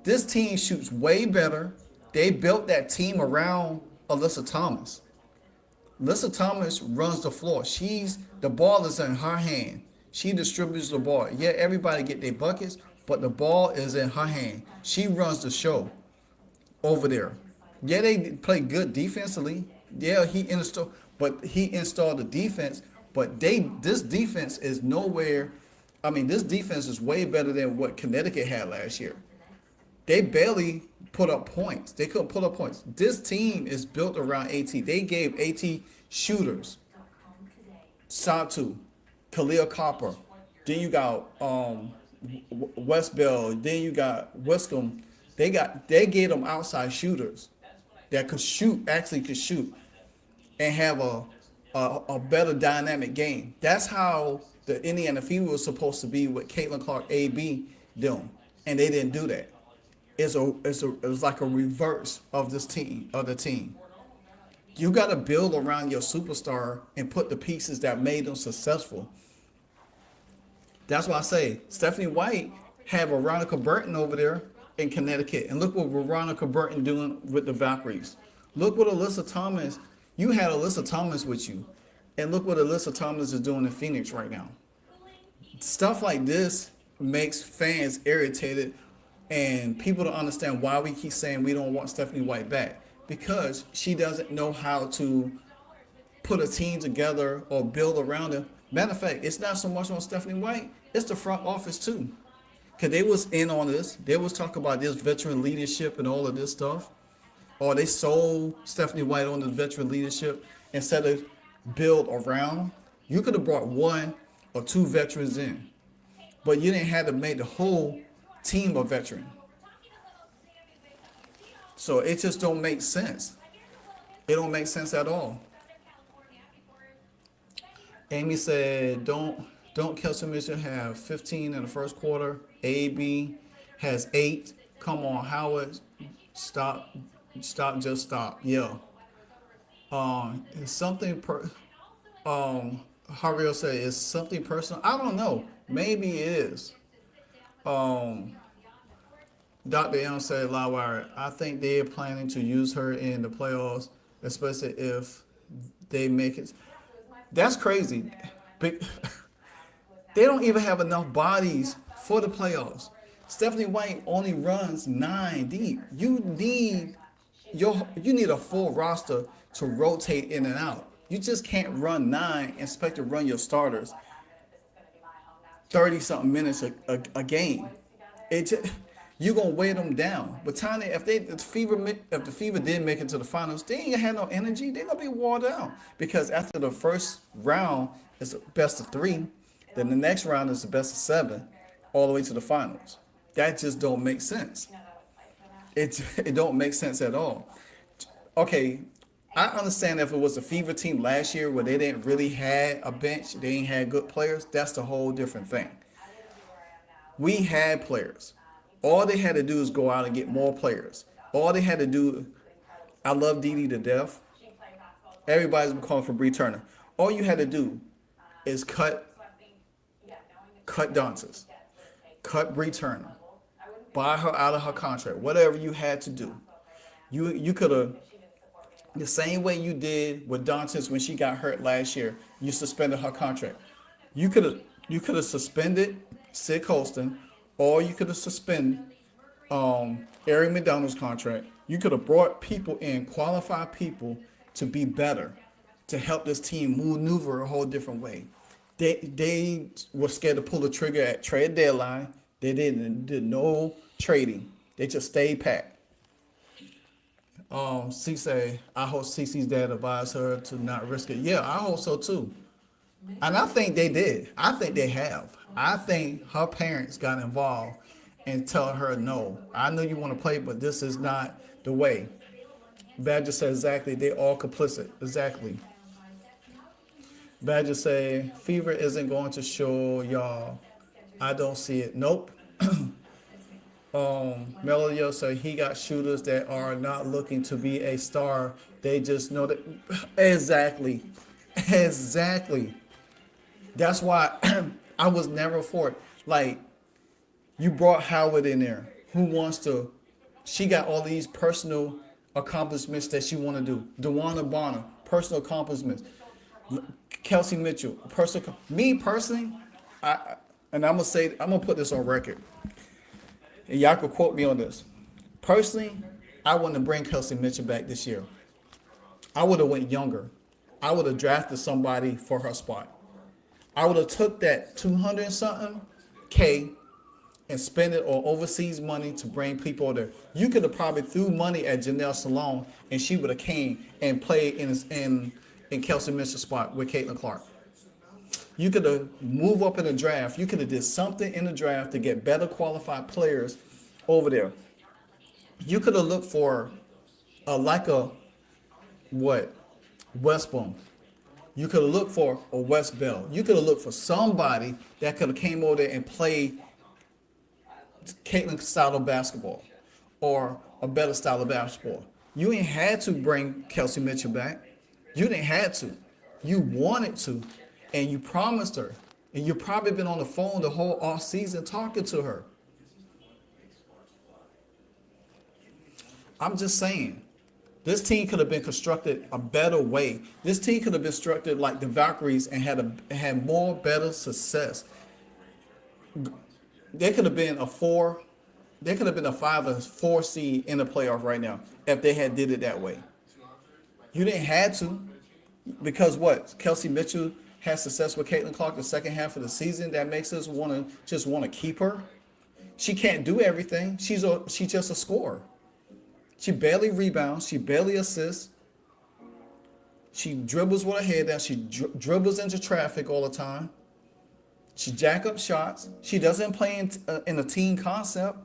This team shoots way better. They built that team around Alyssa Thomas. Alyssa Thomas runs the floor. The ball is in her hand. She distributes the ball. Yeah, everybody get their buckets, but the ball is in her hand. She runs the show over there. Yeah, they play good defensively. Yeah, he installed the defense, but this defense is nowhere. I mean, this defense is way better than what Connecticut had last year. They barely put up points. They couldn't put up points. This team is built around AT. They gave AT shooters. Satu, Khalil Copper. Then you got Westbell. Then you got Wiscombe. They gave them outside shooters that could shoot, actually could shoot, and have a better dynamic game. That's how the Indiana Fever was supposed to be with Caitlin Clark, AB, them, and they didn't do that. It's like a reverse of the team. You got to build around your superstar and put the pieces that made them successful. That's why I say Stephanie White had Veronica Burton over there in Connecticut, and look what Veronica Burton doing with the Valkyries. Look what Alyssa Thomas. You had Alyssa Thomas with you, and look what Alyssa Thomas is doing in Phoenix right now. Stuff like this makes fans irritated, and people don't understand why we keep saying we don't want Stephanie White back, because she doesn't know how to put a team together or build around her. Matter of fact, it's not so much on Stephanie White, it's the front office too. Because they was in on this. They was talking about this veteran leadership and all of this stuff. Or they sold Stephanie White on the veteran leadership instead of build around. You could have brought one or two veterans in. But you didn't have to make the whole team a veteran. So it just don't make sense. It don't make sense at all. Amy said, don't Kelsey Mitchell have 15 in the first quarter? AB has 8. Come on, Howard. Stop, just stop. Yeah. It's something Javier said, is something personal? I don't know. Maybe it is. Dr. M said, Lawire, I think they're planning to use her in the playoffs, especially if they make it. That's crazy. They don't even have enough bodies for the playoffs. Stephanie White only runs 9 deep. You need a full roster to rotate in and out. You just can't run 9 and expect to run your starters 30-something minutes a game. You're gonna weigh them down. But Tanya, if the Fever did make it to the finals, they ain't had no energy. They're gonna be worn down, because after the first round is the best of 3, then the next round is the best of 7, all the way to the finals. That just don't make sense. It don't make sense at all. Okay, I understand if it was a Fever team last year where they didn't really have a bench, they ain't had good players, that's the whole different thing. We had players. All they had to do is go out and get more players. All they had to do, I love Dee Dee to death. Everybody's been calling for Bree Turner. All you had to do is cut Dantas, cut Bree Turner, buy her out of her contract, whatever you had to do. You could have, the same way you did with Dantas when she got hurt last year, you suspended her contract. You could have suspended Sid Colston, or you could have suspended Eric McDonald's contract. You could have brought people in, qualified people, to be better, to help this team maneuver a whole different way. They were scared to pull the trigger at trade deadline. They did no trading. They just stayed packed. Cece, I hope Cece's dad advised her to not risk it. Yeah, I hope so too. And I think they did. I think they have. I think her parents got involved and telling her, no, I know you want to play, but this is not the way. Badger said, exactly. They all complicit. Exactly. Badger say, Fever isn't going to show y'all. I don't see it. Nope. Melody said he got shooters that are not looking to be a star. They just know that. Exactly. Exactly. That's why I was never for it. Like, you brought Howard in there. Who wants to? She got all these personal accomplishments that she want to do. DeWanna Bonner, personal accomplishments. Kelsey Mitchell, personal. Me personally, I'm gonna put this on record, and y'all can quote me on this. Personally, I want to bring Kelsey Mitchell back this year. I would have went younger. I would have drafted somebody for her spot. I would have took that 200-something K and spent it on overseas money to bring people there. You could have probably threw money at Janelle Salone, and she would have came and played in Kelsey Mitchell's spot with Caitlin Clark. You could have moved up in the draft. You could have did something in the draft to get better qualified players over there. You could have looked for a what Westbrook. You could have looked for a West Bell. You could have looked for somebody that could have came over there and played Caitlin style of basketball or a better style of basketball. You ain't had to bring Kelsey Mitchell back. You didn't have to. You wanted to, and you promised her. And you've probably been on the phone the whole off season talking to her. I'm just saying, this team could have been constructed a better way. This team could have been constructed like the Valkyries and had more better success. They could have been a 5 or 4 seed in the playoff right now if they had did it that way. You didn't have to, because what? Kelsey Mitchell had success with Caitlin Clark the second half of the season. That makes us want to keep her. She can't do everything. She's just a scorer. She barely rebounds. She barely assists. She dribbles with her head down. She dribbles into traffic all the time. She jack up shots. She doesn't play in a team concept.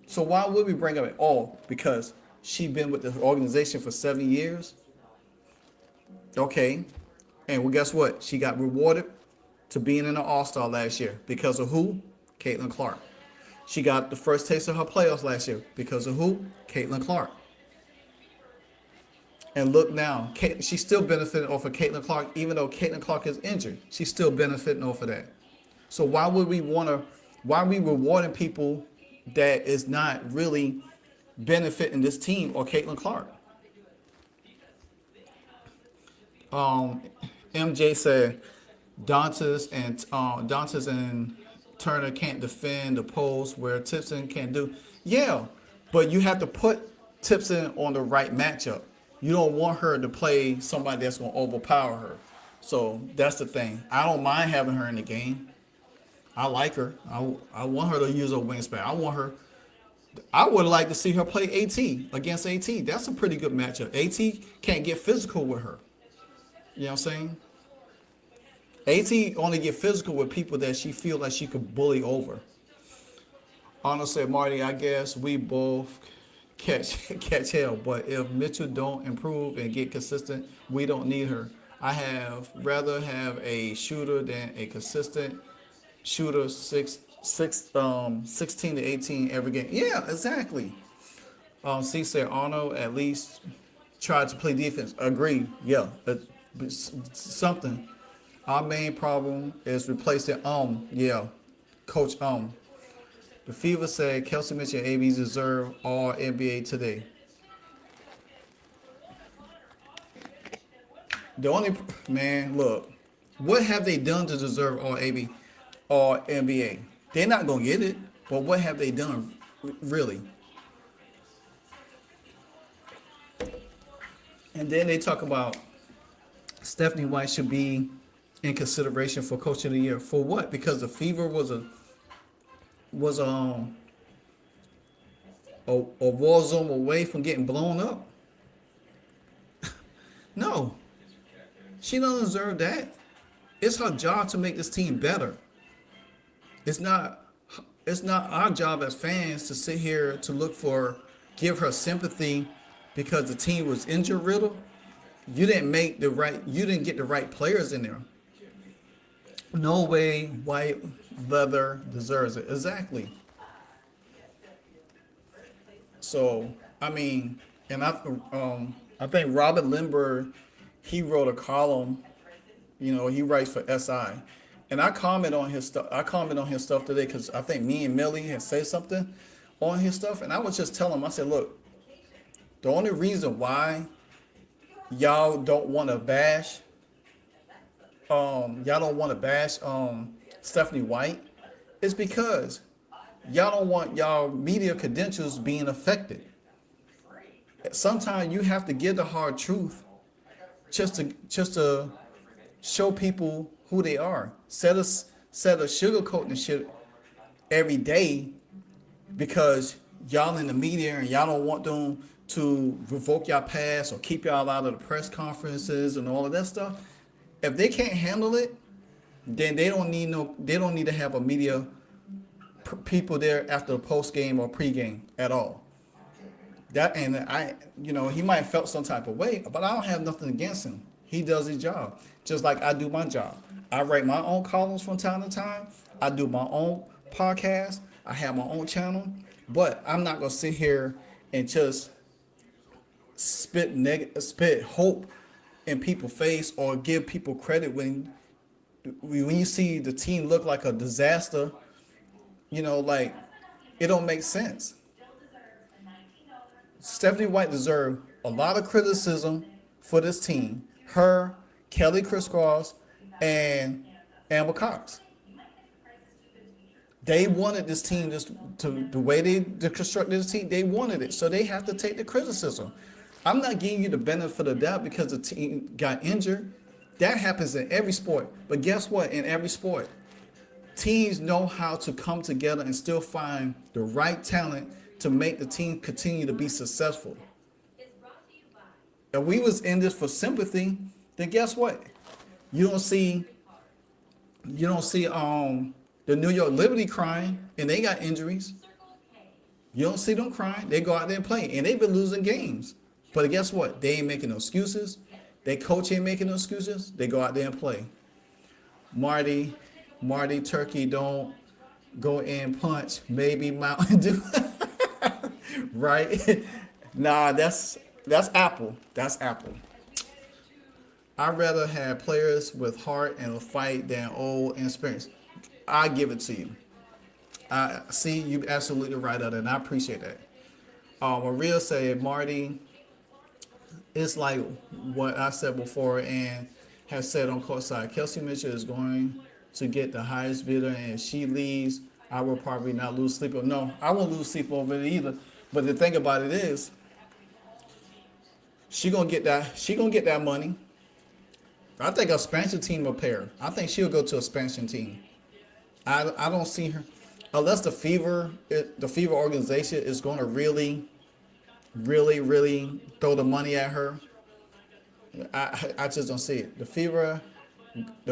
So why would we bring up it? Oh, because she's been with the organization for 7 years. Okay. And well, guess what? She got rewarded to being in an All-Star last year. Because of who? Caitlin Clark. She got the first taste of her playoffs last year. Because of who? Caitlin Clark. And look now, she's still benefiting off of Caitlin Clark, even though Caitlin Clark is injured. She's still benefiting off of that. So why are we rewarding people that is not really benefiting this team or Caitlin Clark? MJ said Dantas and Turner can't defend the post where Tipson can't do. Yeah, but you have to put Tipson on the right matchup. You don't want her to play somebody that's going to overpower her. So that's the thing. I don't mind having her in the game. I like her. I want her to use her wingspan. I would like to see her play AT against AT. That's a pretty good matchup. AT can't get physical with her. You know what I'm saying? AT only get physical with people that she feel like she could bully over. Arnold said, Marty, I guess we both catch hell, but if Mitchell don't improve and get consistent, we don't need her. I have rather have a shooter than a consistent shooter 16 to 18 every game. Yeah, exactly. C said Arnold at least tried to play defense. Agree. Yeah, something. Our main problem is replacing yeah, Coach The Fever said Kelsey Mitchell and AB deserve all NBA today. The only man, look, what have they done to deserve all AB, all NBA? They're not gonna get it, but what have they done, really? And then they talk about Stephanie White should be in consideration for Coach of the Year. For what? Because the Fever was a war zone away from getting blown up. No, she doesn't deserve that. It's her job to make this team better. It's not our job as fans to sit here to give her sympathy because the team was injury riddled. You didn't get the right players in there. No way White Leather deserves it. Exactly. So, I mean, and I think Robert Lindbergh, he wrote a column, he writes for SI. And I comment on his stuff today because I think me and Millie had said something on his stuff. And I was just telling him, I said, look, the only reason why y'all don't want to bash Stephanie White is because y'all don't want y'all media credentials being affected. Sometimes you have to give the hard truth just to show people who they are. Set of sugarcoating shit every day because y'all in the media and y'all don't want them to revoke y'all pass or keep y'all out of the press conferences and all of that stuff. If they can't handle it, then they don't need to have a media people there after the post game or pre-game at all. That and I, he might have felt some type of way, but I don't have nothing against him. He does his job, just like I do my job. I write my own columns from time to time. I do my own podcast. I have my own channel, but I'm not gonna sit here and just spit hope in people's face or give people credit when you see the team look like a disaster. Like it don't make sense. Stephanie White deserved a lot of criticism for this team. Her, Kelly Criss-Cross, and Amber Cox. They wanted this team the way they constructed this team. They wanted it, so they have to take the criticism. I'm not giving you the benefit of the doubt because the team got injured. That happens in every sport. But guess what? In every sport, teams know how to come together and still find the right talent to make the team continue to be successful. If we was in this for sympathy, then guess what? You don't see the New York Liberty crying and they got injuries. You don't see them crying. They go out there and play, and they've been losing games. But guess what? They ain't making no excuses. Their coach ain't making no excuses. They go out there and play. Marty Turkey don't go and punch. Maybe Mountain Dew. Right? Nah, that's Apple. That's Apple. I'd rather have players with heart and a fight than old and experienced. I give it to you. I see you absolutely right on it, and I appreciate that. Maria said, Marty, it's like what I said before and have said on courtside. Kelsey Mitchell is going to get the highest bidder, and if she leaves, I will probably not lose sleep. No, I won't lose sleep over it either. But the thing about it is, she gonna get that money. I think a expansion team will pay her. I think she'll go to a expansion team. I don't see her unless the Fever organization is going to really throw the money at her. I just don't see it. The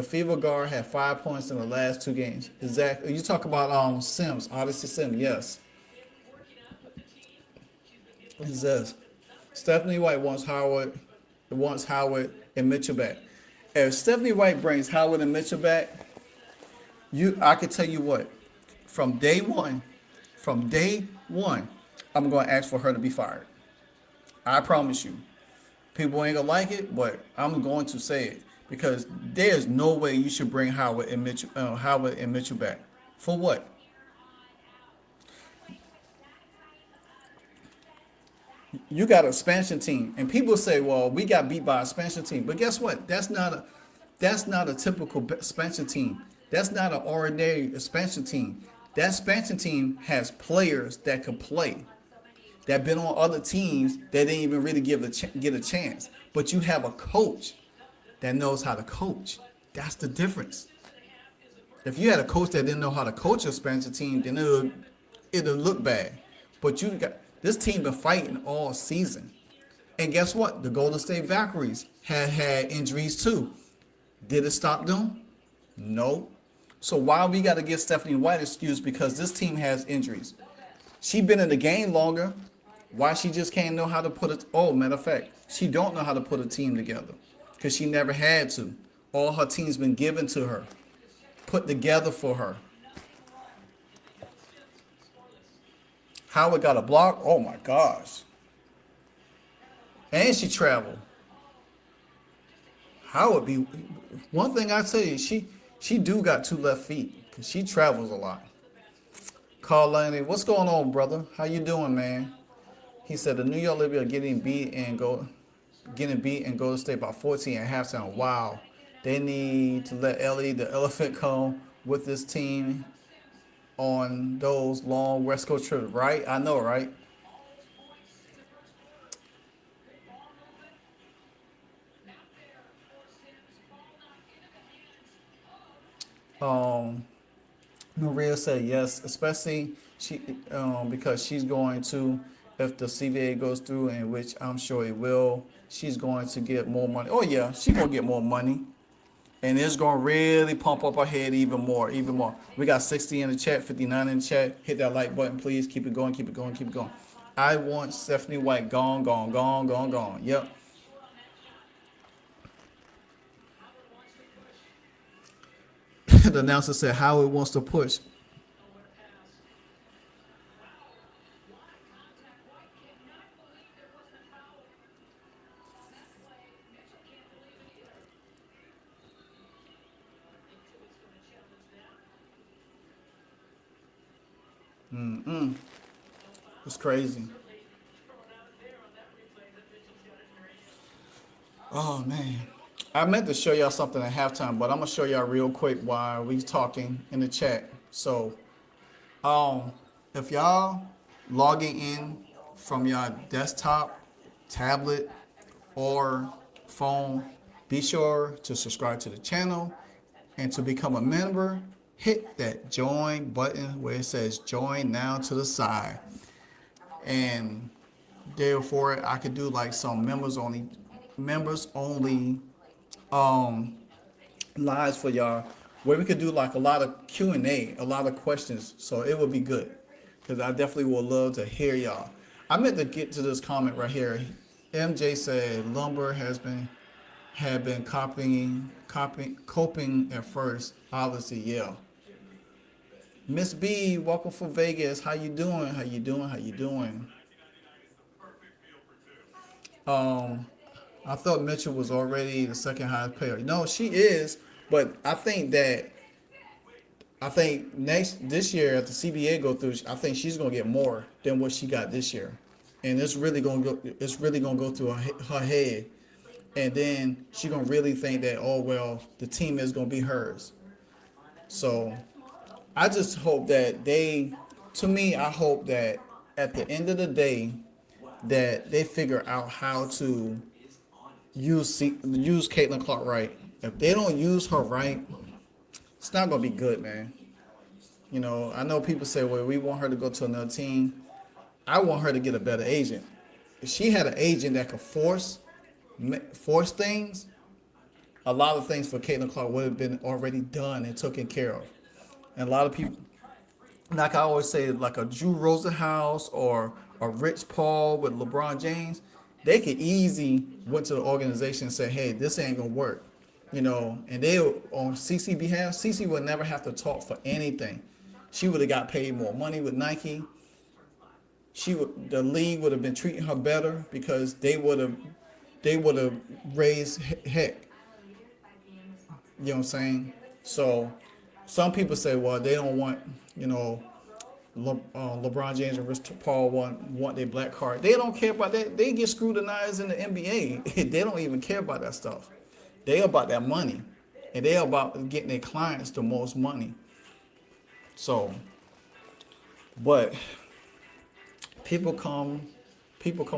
Fever guard had 5 points in the last 2 games. Exactly. You talk about Sims, Odyssey Sims. Yes. It says Stephanie White wants Howard and Mitchell back. If Stephanie White brings Howard and Mitchell back, I can tell you what, from day one, I'm going to ask for her to be fired. I promise you. People ain't going to like it, but I'm going to say it because there's no way you should bring Howard and Mitchell back. For what? You got an expansion team, and people say, "Well, we got beat by an expansion team." But guess what? That's not a typical expansion team. That's not an ordinary expansion team. That expansion team has players that could play, that been on other teams that didn't even really get a chance. But you have a coach that knows how to coach. That's the difference. If you had a coach that didn't know how to coach an expansion team, then it'll look bad. But this team been fighting all season. And guess what? The Golden State Valkyries had injuries too. Did it stop them? No. So why we got to give Stephanie White an excuse because this team has injuries? She been in the game longer. Why she just can't know how to put it? Oh, matter of fact, she don't know how to put a team together because she never had to. All her team's been given to her, put together for her. Howard got a block. Oh my gosh. And she traveled. Howard be one thing I say, she do got 2 left feet because she travels a lot. Carl Laney, what's going on, brother? How you doing, man? He said the New York Liberty are getting beat and Golden State by 14 at halftime. Wow. They need to let Ellie the Elephant come with this team on those long West Coast trips, right? I know, right? Maria said yes, especially because she's going to, if the CBA goes through, and which I'm sure it will, she's going to get more money. Oh yeah, she's gonna get more money. And it's gonna really pump up our head even more, even more. We got 60 in the chat, 59 in the chat. Hit that like button, please. Keep it going, keep it going, keep it going. I want Stephanie White gone, gone, gone, gone, gone. Yep. The announcer said Howard wants to push. It's crazy. Oh man. I meant to show y'all something at halftime, but I'm gonna show y'all real quick while we talking in the chat. So, if y'all logging in from your desktop, tablet, or phone, be sure to subscribe to the channel, and to become a member, hit that join button where it says join now to the side. And therefore I could do like some members only lives for y'all, where we could do like a lot of Q&A, a lot of questions. So it would be good, because I definitely would love to hear y'all. I meant to get to this comment right here. MJ said lumber had been coping at first. Obviously, yeah. Miss B, welcome from Vegas. How you doing? How you doing? How you doing? I thought Mitchell was already the second highest payer. No, she is, but I think this year at the CBA go through, I think she's gonna get more than what she got this year, and it's really gonna go. It's really gonna go through her head, and then she gonna really think that, oh well, the team is gonna be hers. So I just hope that to me, I hope that at the end of the day, that they figure out how to use Caitlin Clark right. If they don't use her right, it's not gonna be good, man. You know, I know people say, well, we want her to go to another team. I want her to get a better agent. If she had an agent that could force things, a lot of things for Caitlin Clark would have been already done and taken care of. And a lot of people, like I always say, like a Drew Rosenhaus or a Rich Paul with LeBron James, they could easily went to the organization and say, hey, this ain't gonna work. You know, and they on CC behalf, CC would never have to talk for anything. She would have got paid more money with Nike. The league would have been treating her better, because they would have raised heck. You know what I'm saying? So some people say, well, they don't want, you know, LeBron James and Rich Paul want their black card. They don't care about that. They get scrutinized in the NBA. They don't even care about that stuff. They about that money, and they about getting their clients the most money. So, but people come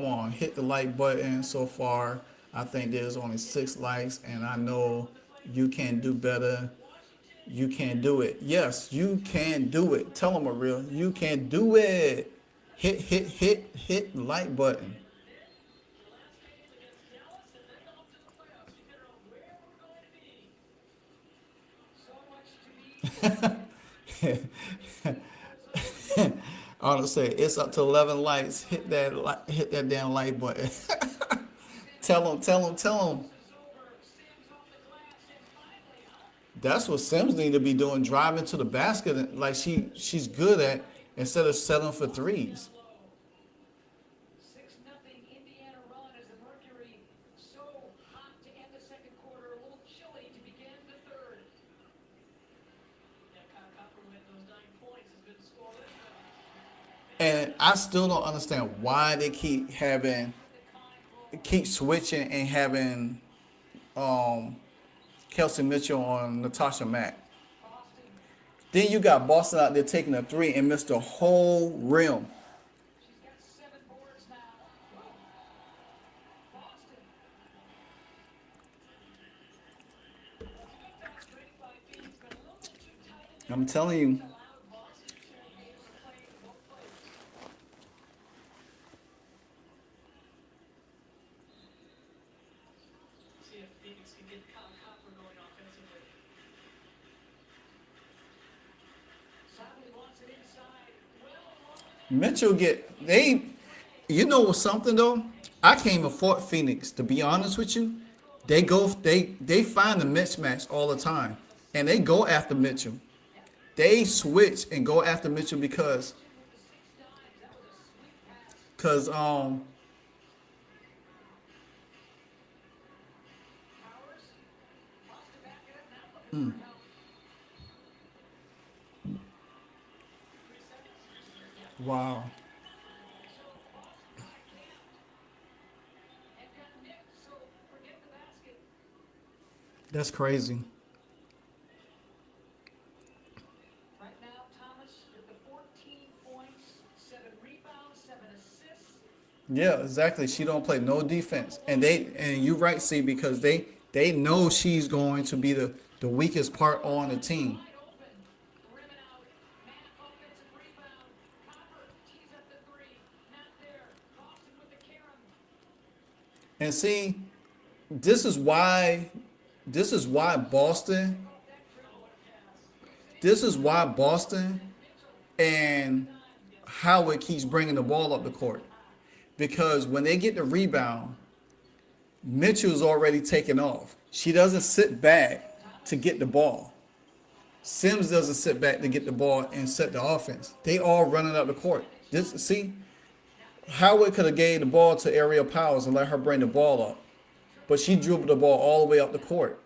on, hit the like button. So far, I think there's only 6 likes, and I know you can do better. You can do it. Yes, you can do it. Tell them, real. You can do it. Hit the like button. I want to say it's up to 11 likes. Hit that damn like button. Tell them. That's what Sims need to be doing, driving to the basket like she's good at, instead of settling for threes. 6-0 Indiana run as the Mercury so hot to end the second quarter, a little chilly to begin the third. Yeah, Kyle Copper with those 9 points has been scoreless. And I still don't understand why they keep switching and having Kelsey Mitchell on Natasha Mack. Then you got Boston out there taking a 3 and missed the whole rim. She's got 7 boards now. Boston. I'm telling you. Mitchell get they. You know something though? I came to Fort Phoenix. To be honest with you, they find the mismatch all the time, and they go after Mitchell. They switch and go after Mitchell because wow, that's crazy. Right now, Thomas with the 14 points, 7 rebounds, 7 assists. Yeah, exactly. She don't play no defense, and you right, see, because they know she's going to be the weakest part on the team. Wide open, rim it out. Man, offensive rebound. Copper tees up the three. Not there. Boston with the carom. And see, this is why this is why Boston this is why Boston and Howard keeps bringing the ball up the court. Because when they get the rebound, Mitchell's already taken off. She doesn't sit back to get the ball. Sims doesn't sit back to get the ball and set the offense. They all running up the court. This see, Howard could have gave the ball to Ariel Powers and let her bring the ball up, but she dribbled the ball all the way up the court.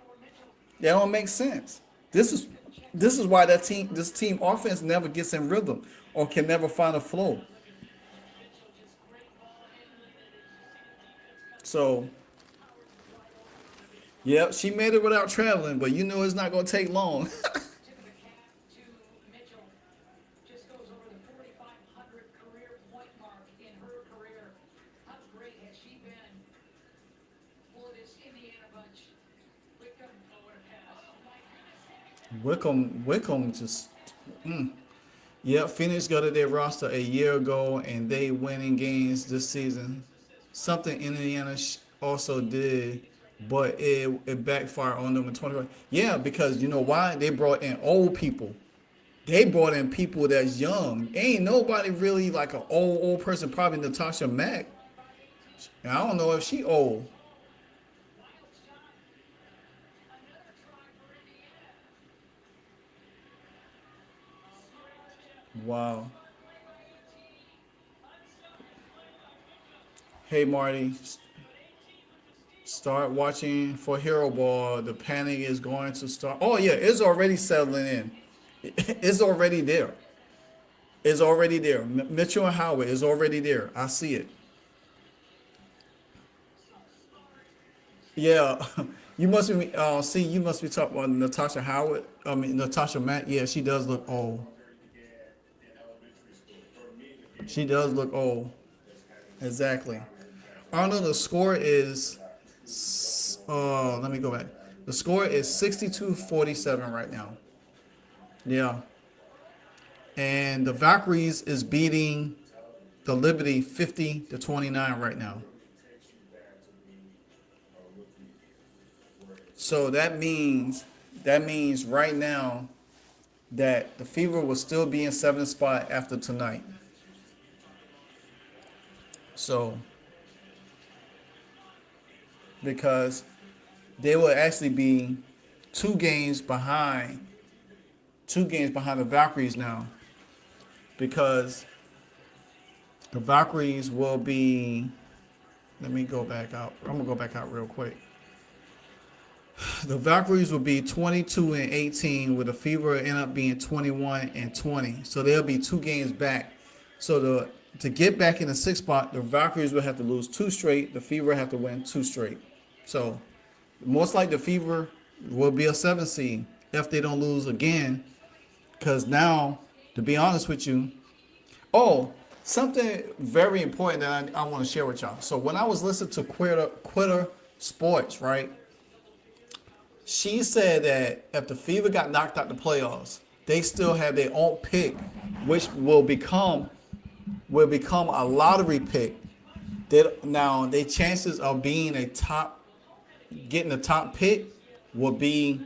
That don't make sense. This is why this team offense never gets in rhythm or can never find a flow. So, yep, she made it without traveling, but you know it's not gonna take long. Tip of the cap to Mitchell. Just goes over the 4,500 career point mark in her career. How great has she been for this Indiana bunch? Wickham, oh, what a pass. Oh, my goodness. Wickham just, yeah, Phoenix got to their roster a year ago, and they winning games this season. Something Indiana also did, but it backfired on them in 2020. Yeah, because you know why? They brought in old people. They brought in people that's young. Ain't nobody really like an old person. Probably Natasha Mack. And I don't know if she old. Wow. Hey Marty, start watching for Hero Ball. The panic is going to start. Oh yeah, it's already settling in. It's already there. It's already there. Mitchell and Howard is already there. I see it. Yeah, you must be. See, you must be talking about Natasha Howard. I mean Natasha Matt. Yeah, she does look old. She does look old. Exactly. I know the score is. Let me go back. The score is 62-47 right now. Yeah. And the Valkyries is beating the Liberty 50-29 right now. So that means right now that the Fever will still be in seventh spot after tonight. So because they will actually be two games behind the Valkyries now, because the Valkyries will be. Let me go back out. I'm gonna go back out real quick. The Valkyries will be 22-18, with the Fever end up being 21-20. So they'll be 2 games back. So to get back in the sixth spot, the Valkyries will have to lose 2 straight. The Fever have to win 2 straight. So most likely the Fever will be a 7 seed if they don't lose again. Because now, to be honest with you, something very important that I want to share with y'all. So when I was listening to Quitter Sports, right? She said that if the Fever got knocked out the playoffs, they still have their own pick, which will become a lottery pick. Now their chances of being getting the top pick will be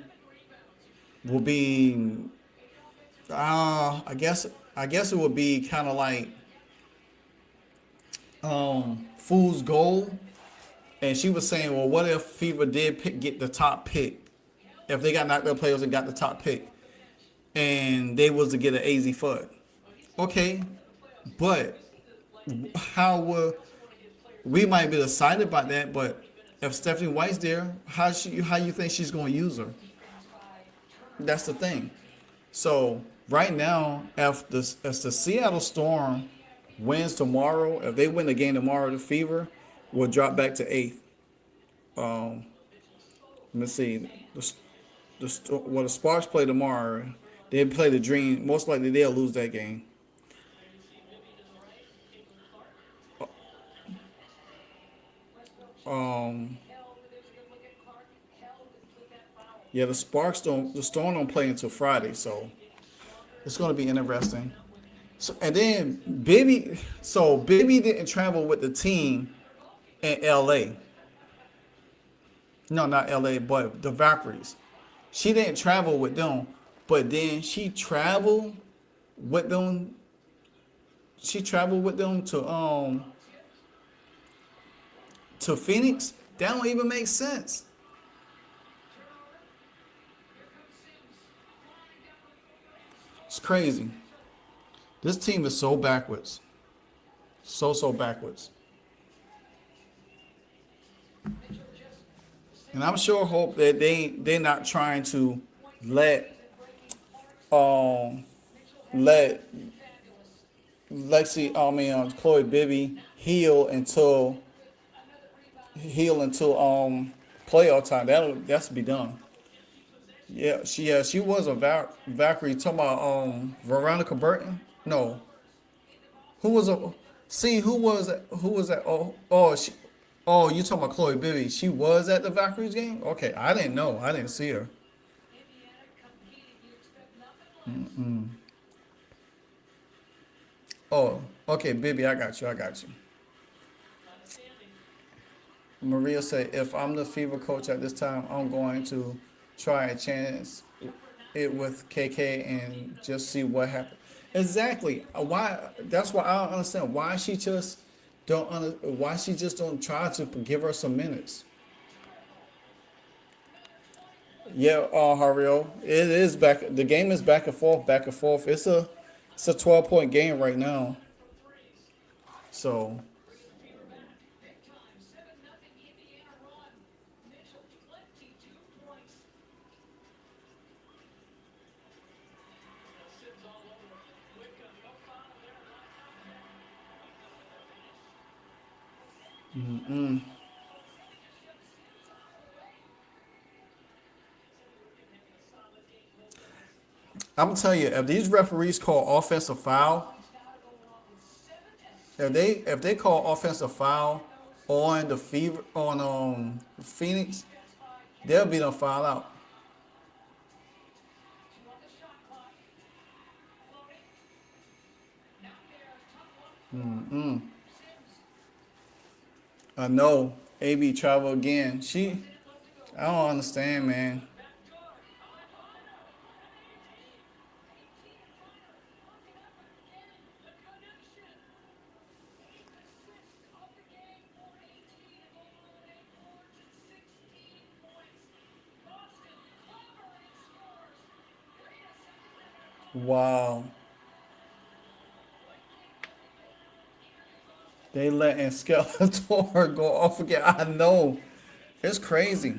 I guess it would be kind of like fool's gold, and she was saying, well, what if Fever did get the top pick? If they got knocked out players and got the top pick, and they was to get an AZ FUD. Okay, but how will we might be excited about that? But if Stephanie White's there, how you think she's going to use her? That's the thing. So right now, if the Seattle Storm wins tomorrow, if they win the game tomorrow, the Fever will drop back to eighth. Let me see. The Sparks play tomorrow. They play the Dream. Most likely they'll lose that game. Yeah, the Storm don't play until Friday, so it's going to be interesting. So and then Bibby didn't travel with the team in L.A. No, not L.A., but the Valkyries. She didn't travel with them, but then she traveled with them. She traveled with them to Phoenix. That don't even make sense. It's crazy. This team is so backwards. So backwards. And I'm sure hope that they're not trying to let Chloe Bibby heal until playoff time. That's to be done. Yeah, she was a Valkyrie. Talking about Veronica Burton. No, who was that? You talking about Chloe Bibby? She was at the Valkyries game. Okay, I didn't know. I didn't see her. Oh, okay, Bibby, I got you. Maria said, if I'm the Fever coach at this time, I'm going to try a chance it with KK and just see what happens. Exactly. Why? That's why I don't understand why she just don't try to give her some minutes. Yeah, Hario, it is back. The game is back and forth, back and forth. It's a 12-point game right now. So. I'm gonna tell you, if these referees call offensive foul, if they call offensive foul on the Fever on Phoenix, they'll be them foul out. I know AB travel again. I don't understand, man. Wow. They letting Skeletor go off again. I know. It's crazy.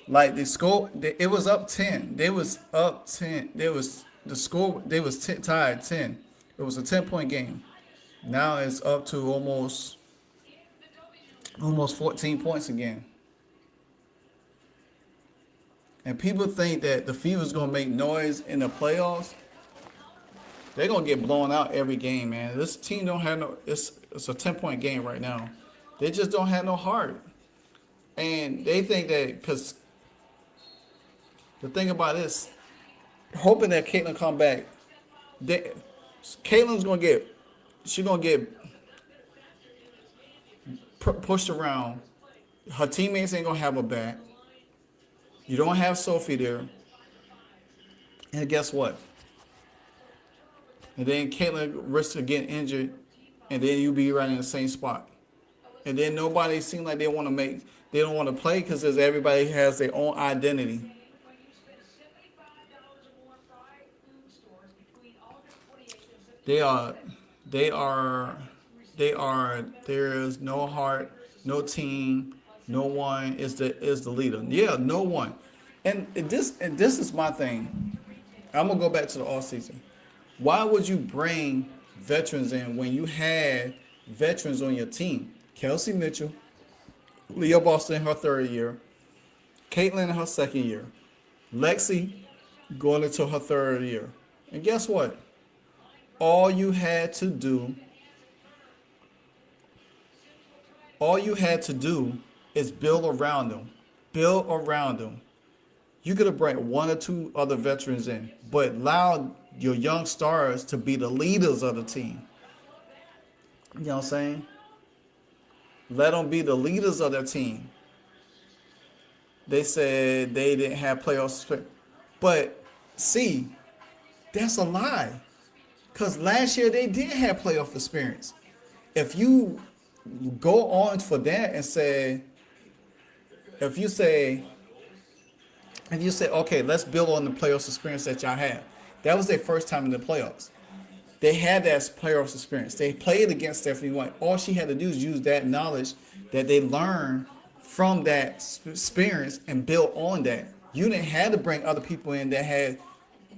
Like the score, it was up 10. They was up 10. The score. They was tied 10. It was a 10-point game. Now it's up to almost 14 points again. And people think that the Fever's gonna make noise in the playoffs. They're gonna get blown out every game, man. This team don't have no. It's a 10-point game right now. They just don't have no heart, and they think that because the thing about this, hoping that Caitlyn come back, Caitlyn's gonna get pushed around. Her teammates ain't gonna have her back. You don't have Sophie there, and guess what? And then Caitlyn risks getting injured and then you be right in the same spot. And then nobody seems like they don't want to play because everybody has their own identity. They are, they are, there is no heart, no team, no one is the leader. Yeah, no one. And this is my thing. I'm gonna go back to the off season. Why would you bring veterans in when you had veterans on your team? Kelsey Mitchell, Leah Boston in her third year, Caitlin in her second year, Lexi going into her third year. And guess what? All you had to do is build around them. Build around them. You could have brought one or two other veterans in, but allow your young stars to be the leaders of the team. You know what I'm saying? Let them be the leaders of their team. They said they didn't have playoffs, but see, that's a lie. Because last year they did have playoff experience. If you go on for that and say, if you say, okay, let's build on the playoffs experience that y'all have. That was their first time in the playoffs. They had that playoffs experience. They played against Stephanie White. All she had to do is use that knowledge that they learned from that experience and build on that. You didn't have to bring other people in that had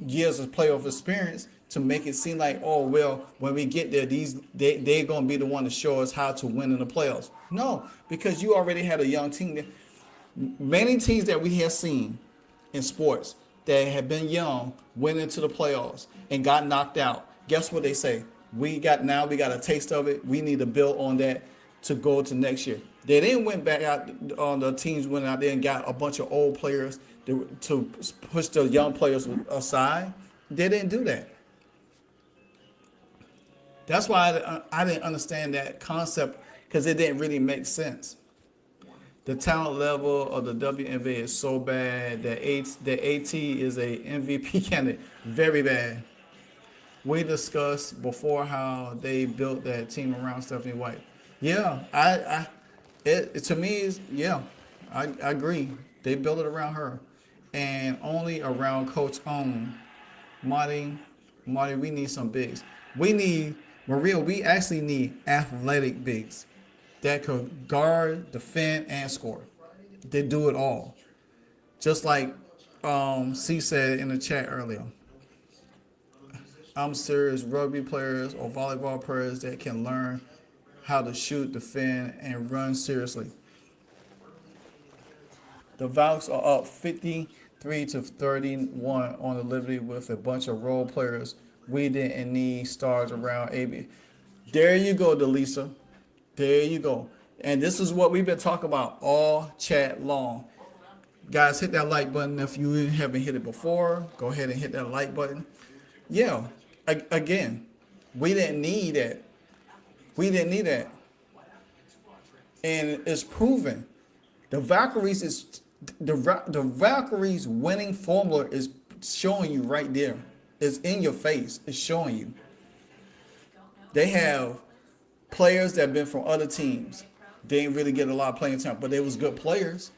years of playoff experience to make it seem like, oh, well, when we get there, they're going to be the one to show us how to win in the playoffs. No, because you already had a young team. Many teams that we have seen in sports that have been young went into the playoffs and got knocked out. Guess what they say? We got a taste of it. We need to build on that to go to next year. They didn't went back out on the teams went out there and got a bunch of old players to push the young players aside. They didn't do that. That's why I didn't understand that concept, because it didn't really make sense. The talent level of the WNBA is so bad that the AT is a MVP candidate. Very bad. We discussed before how they built that team around Stephanie White. Yeah, to me is I agree. They built it around her, and only around Coach Marty, we need some bigs. We actually need athletic bigs that could guard, defend, and score. They do it all. Just like C said in the chat earlier. I'm serious, rugby players or volleyball players that can learn how to shoot, defend, and run seriously. The Valks are up 53-31 on the Liberty with a bunch of role players. We didn't need stars around AB. There you go, Delisa. There you go. And this is what we've been talking about all chat long. Guys, hit that like button if you haven't hit it before. Go ahead and hit that like button. Yeah, again, we didn't need that. We didn't need that. And it's proven. The Valkyries winning formula is showing you right there. It's in your face. It's showing you. They have players that have been from other teams. They didn't really get a lot of playing time, but they was good players.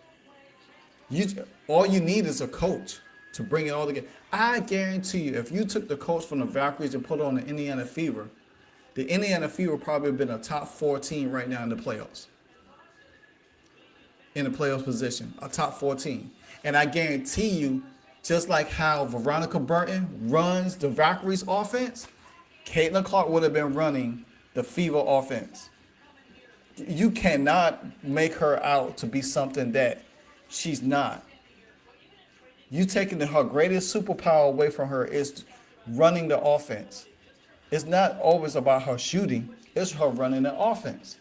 All you need is a coach to bring it all together. I guarantee you, if you took the coach from the Valkyries and put on the Indiana Fever, the Indiana Fever probably would have been a top 4 team right now in the playoffs. In the playoffs position, a top 14. And I guarantee you, just like how Veronica Burton runs the Valkyries offense, Caitlin Clark would have been running the Fever offense. You cannot make her out to be something that she's not. You taking her greatest superpower away from her is running the offense. It's not always about her shooting. It's her running the offense.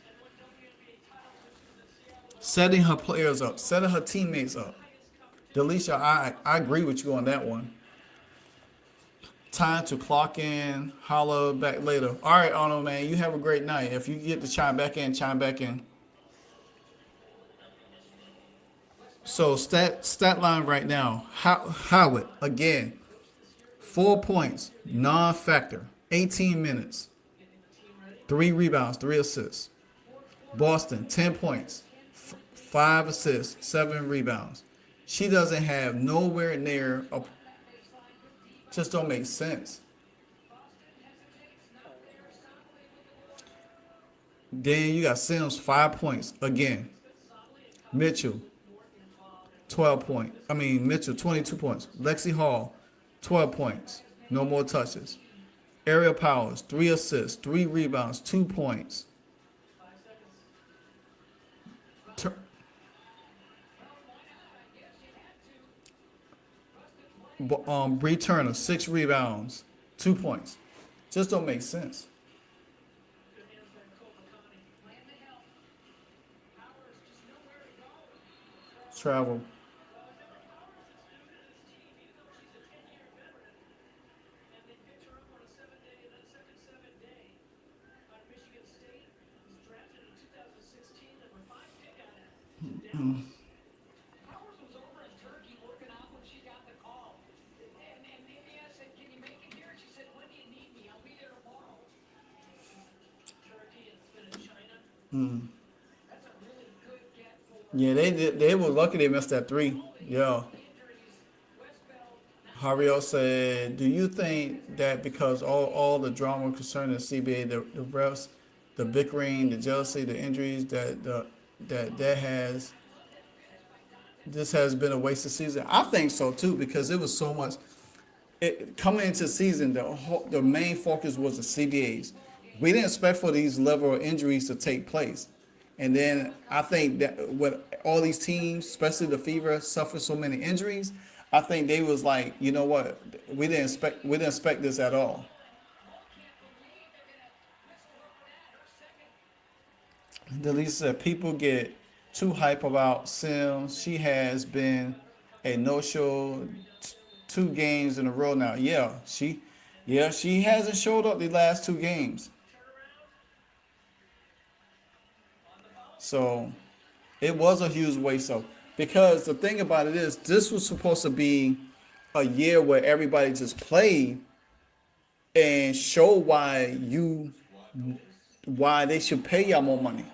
Setting her players up. Setting her teammates up. Delisha, I agree with you on that one. Time to clock in. Holla back later. All right, Arnold, man. You have a great night. If you get to chime back in, chime back in. So stat line right now. Howard, again, 4 points, non-factor, 18 minutes. 3 rebounds, 3 assists. Boston, 10 points, 5 assists, 7 rebounds. She doesn't have nowhere near a, just don't make sense. Then you got Sims, 5 points again. Mitchell, 12 points. Mitchell, 22 points. Lexi Hall, 12 points. No more touches. Ariel Powers, 3 assists, 3 rebounds, 2 points. Bree Turner, 6 rebounds, 2 points. Just don't make sense. Travel. Yeah, they were lucky they missed that 3. Yeah. Javier said, "Do you think that because all the drama concerning the CBA, the refs, the bickering, the jealousy, the injuries, that has this has been a wasted season?" I think so too because it was so much. Coming into the season, the main focus was the CBAs. We didn't expect for these level of injuries to take place, and then I think that with all these teams, especially the Fever, suffered so many injuries. I think they was like, you know what, we didn't expect this at all. Delisa said people get too hype about Sims. She has been a no-show 2 games in a row now. Yeah, she hasn't showed up the last 2 games. So it was a huge waste of because the thing about it is this was supposed to be a year where everybody just played and show why they should pay y'all more money.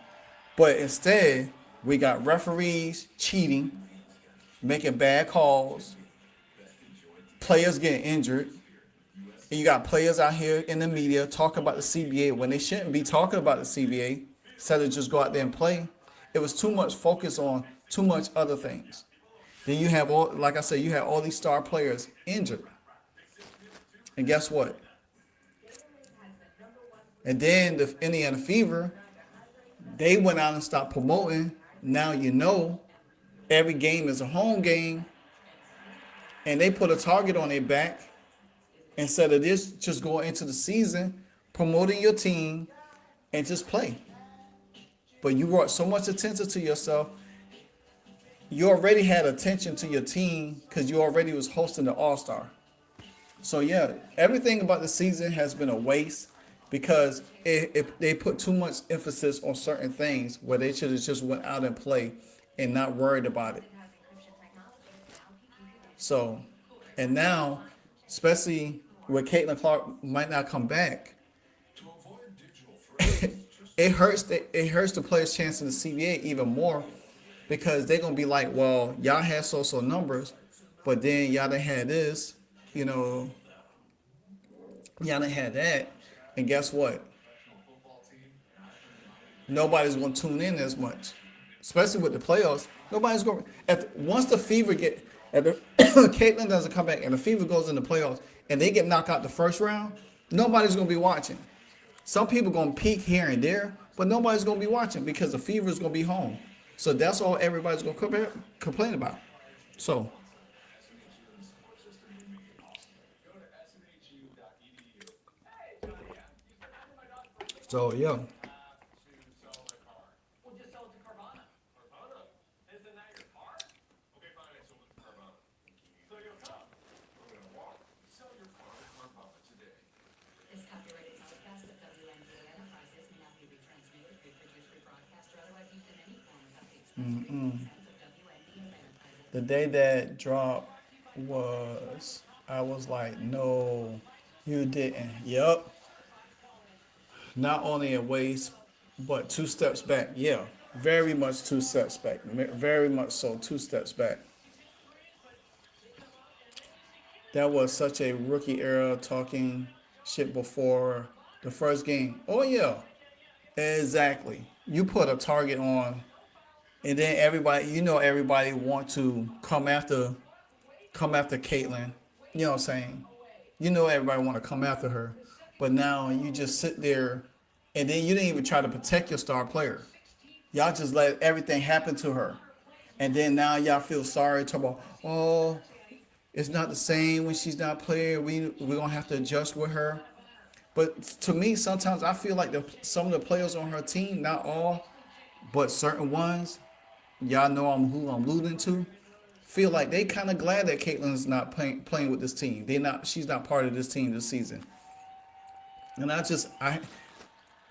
But instead, we got referees cheating, making bad calls, players getting injured, and you got players out here in the media talking about the CBA when they shouldn't be talking about the CBA. Instead of just go out there and play, it was too much focus on too much other things. Then you have all, like I said, you have all these star players injured, and guess what? And then the Indiana Fever, they went out and stopped promoting. Now you know every game is a home game, and they put a target on their back instead of this just going into the season promoting your team and just play. But you brought so much attention to yourself. You already had attention to your team because you already was hosting the All-Star. So yeah, everything about the season has been a waste because they put too much emphasis on certain things where they should have just went out and played and not worried about it. So, and now, especially where Caitlin Clark might not come back, it hurts the players' chance in the CBA even more because they're gonna be like, well, y'all had so numbers, but then y'all done had this, you know, y'all done had that, and guess what? Nobody's gonna tune in as much, especially with the playoffs. Nobody's gonna once the Fever get if the, Caitlin doesn't come back and the Fever goes in the playoffs and they get knocked out the first round, nobody's gonna be watching. Some people gonna peek here and there, but nobody's gonna be watching because the Fever is gonna be home. So that's all everybody's gonna complain about. So, yeah. The day that dropped I was like, no, you didn't. Yup. not only a ways, but 2 steps back. Yeah, very much 2 steps back. Very much so, 2 steps back. That was such a rookie era talking shit before the first game. Oh yeah, exactly. You put a target on, and then everybody, everybody want to come after Caitlyn. You know what I'm saying? Everybody want to come after her, but now you just sit there, and then you didn't even try to protect your star player. Y'all just let everything happen to her, and then now y'all feel sorry. Talk about, oh, it's not the same when she's not playing. We're gonna have to adjust with her. But to me, sometimes I feel like some of the players on her team, not all, but certain ones, y'all know who I'm alluding to, feel like they kind of glad that Caitlin's not playing with this team. She's not part of this team this season. And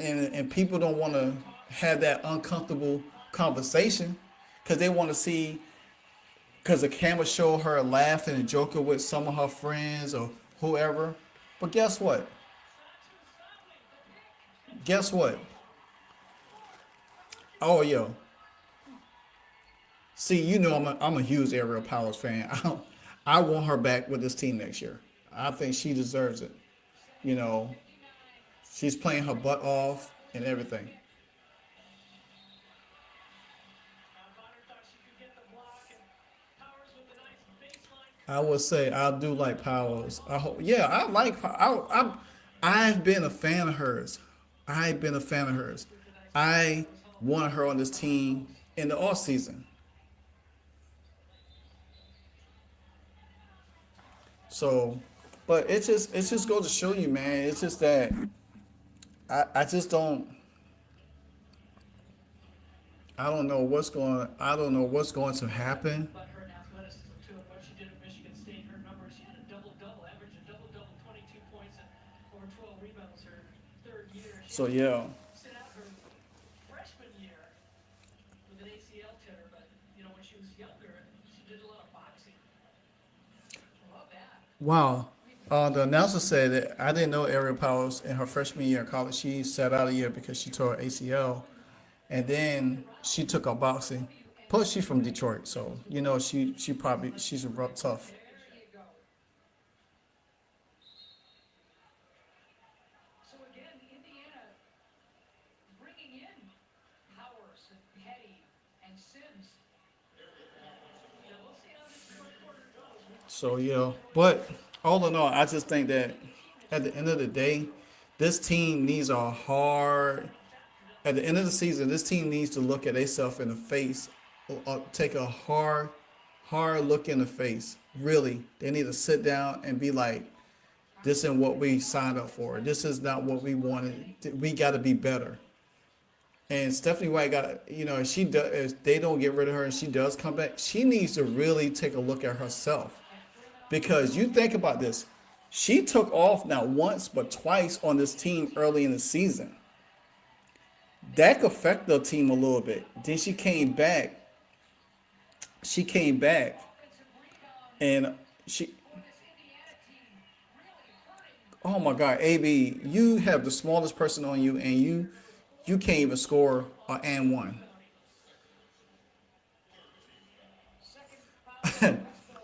and people don't want to have that uncomfortable conversation because they want to see, because the camera show her laughing and joking with some of her friends or whoever. But guess what? Guess what? Oh, yo. See, I'm a huge Ariel Powers fan. I want her back with this team next year. I think she deserves it. You know, she's playing her butt off and everything. I would say I do like Powers. I hope, yeah, I like. I've been a fan of hers. I've been a fan of hers. I wanted her on this team in the off season. So, but it just goes to show you, man. It's just that I don't know what's going to happen. About her athleticism too, and what she did at Michigan State. Her numbers, she had a double-double, average a double-double, 22 points and over 12 rebounds her third year. She So yeah, sit out her freshman year with an ACL tear, but when she was younger, she did a lot of boxing. Love that. wow. The announcer said that I didn't know Ariel Powers in her freshman year in college. She sat out a year because she tore her ACL, and then she took up boxing. Plus, she's from Detroit, so she's a rough tough. So again, Indiana bringing in Powers and Petty and Sims. We'll see how this fourth quarter goes. So yeah, but all in all, I just think that at the end of the day, this team needs a hard. At the end of the season, this team needs to look at themselves in the face, take a hard look in the face. Really, they need to sit down and be like, "This isn't what we signed up for. This is not what we wanted. We got to be better." And Stephanie White got, if she does, if they don't get rid of her and she does come back, she needs to really take a look at herself. Because you think about this, she took off not once but twice on this team early in the season. That could affect the team a little bit. Then she came back. She came back, and oh my God, AB, you have the smallest person on you, and you can't even score an and one.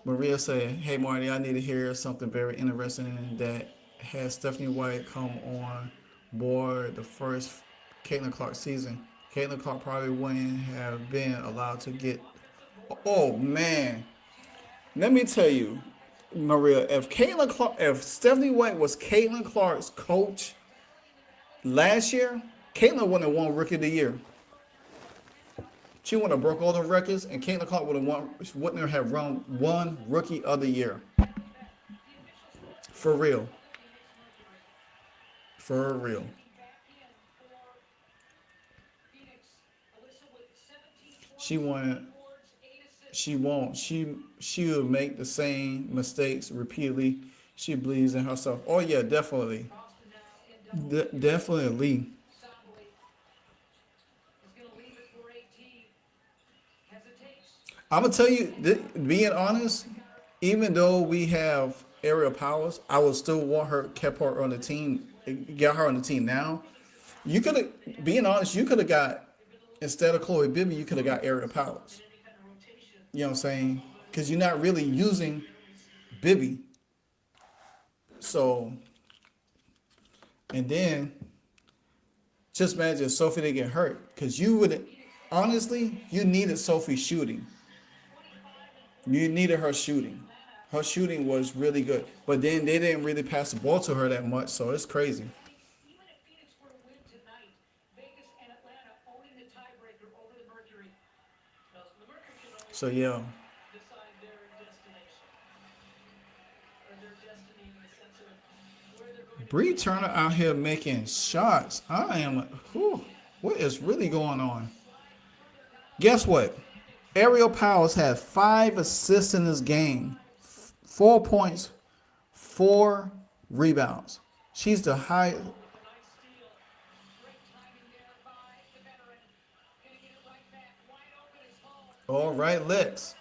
Maria said, "Hey Marty, I need to hear something very interesting that has Stephanie White come on board the first Caitlin Clark season. Caitlin Clark probably wouldn't have been allowed to get." Oh man, let me tell you, Maria, if Stephanie White was Caitlin Clark's coach last year, Caitlin wouldn't have won Rookie of the Year. She wouldn't have broke all the records, and Caitlin Clark wouldn't have run one Rookie of the Year. For real. For real. She won. She won't. She will make the same mistakes repeatedly. She believes in herself. Oh yeah, definitely. Definitely. I'm gonna tell you, being honest, even though we have Ariel Powers, I would still want her, kept her on the team, get her on the team now, You could have, being honest, you could have got, instead of Chloe Bibby, you could have got Ariel Powers. You know what I'm saying? Because you're not really using Bibby. So, and then just imagine if Sophie didn't get hurt. Because you would, honestly, you needed Sophie shooting. You needed her shooting. Her shooting was really good. But then they didn't really pass the ball to her that much, so it's crazy. Even if Phoenix were to win tonight, Vegas and Atlanta owning the tiebreaker over the Mercury. Now, the Mercury can only So, yeah. decide their destination. Or their destiny in the sense of where they're going to Bree Turner out here making shots. What is really going on? Guess what? Ariel Powers had 5 assists in this game, 4 points, 4 rebounds. She's the high. Great timing there by the veteran. Gonna get it right back. Wide open is Hall. All right, Lex.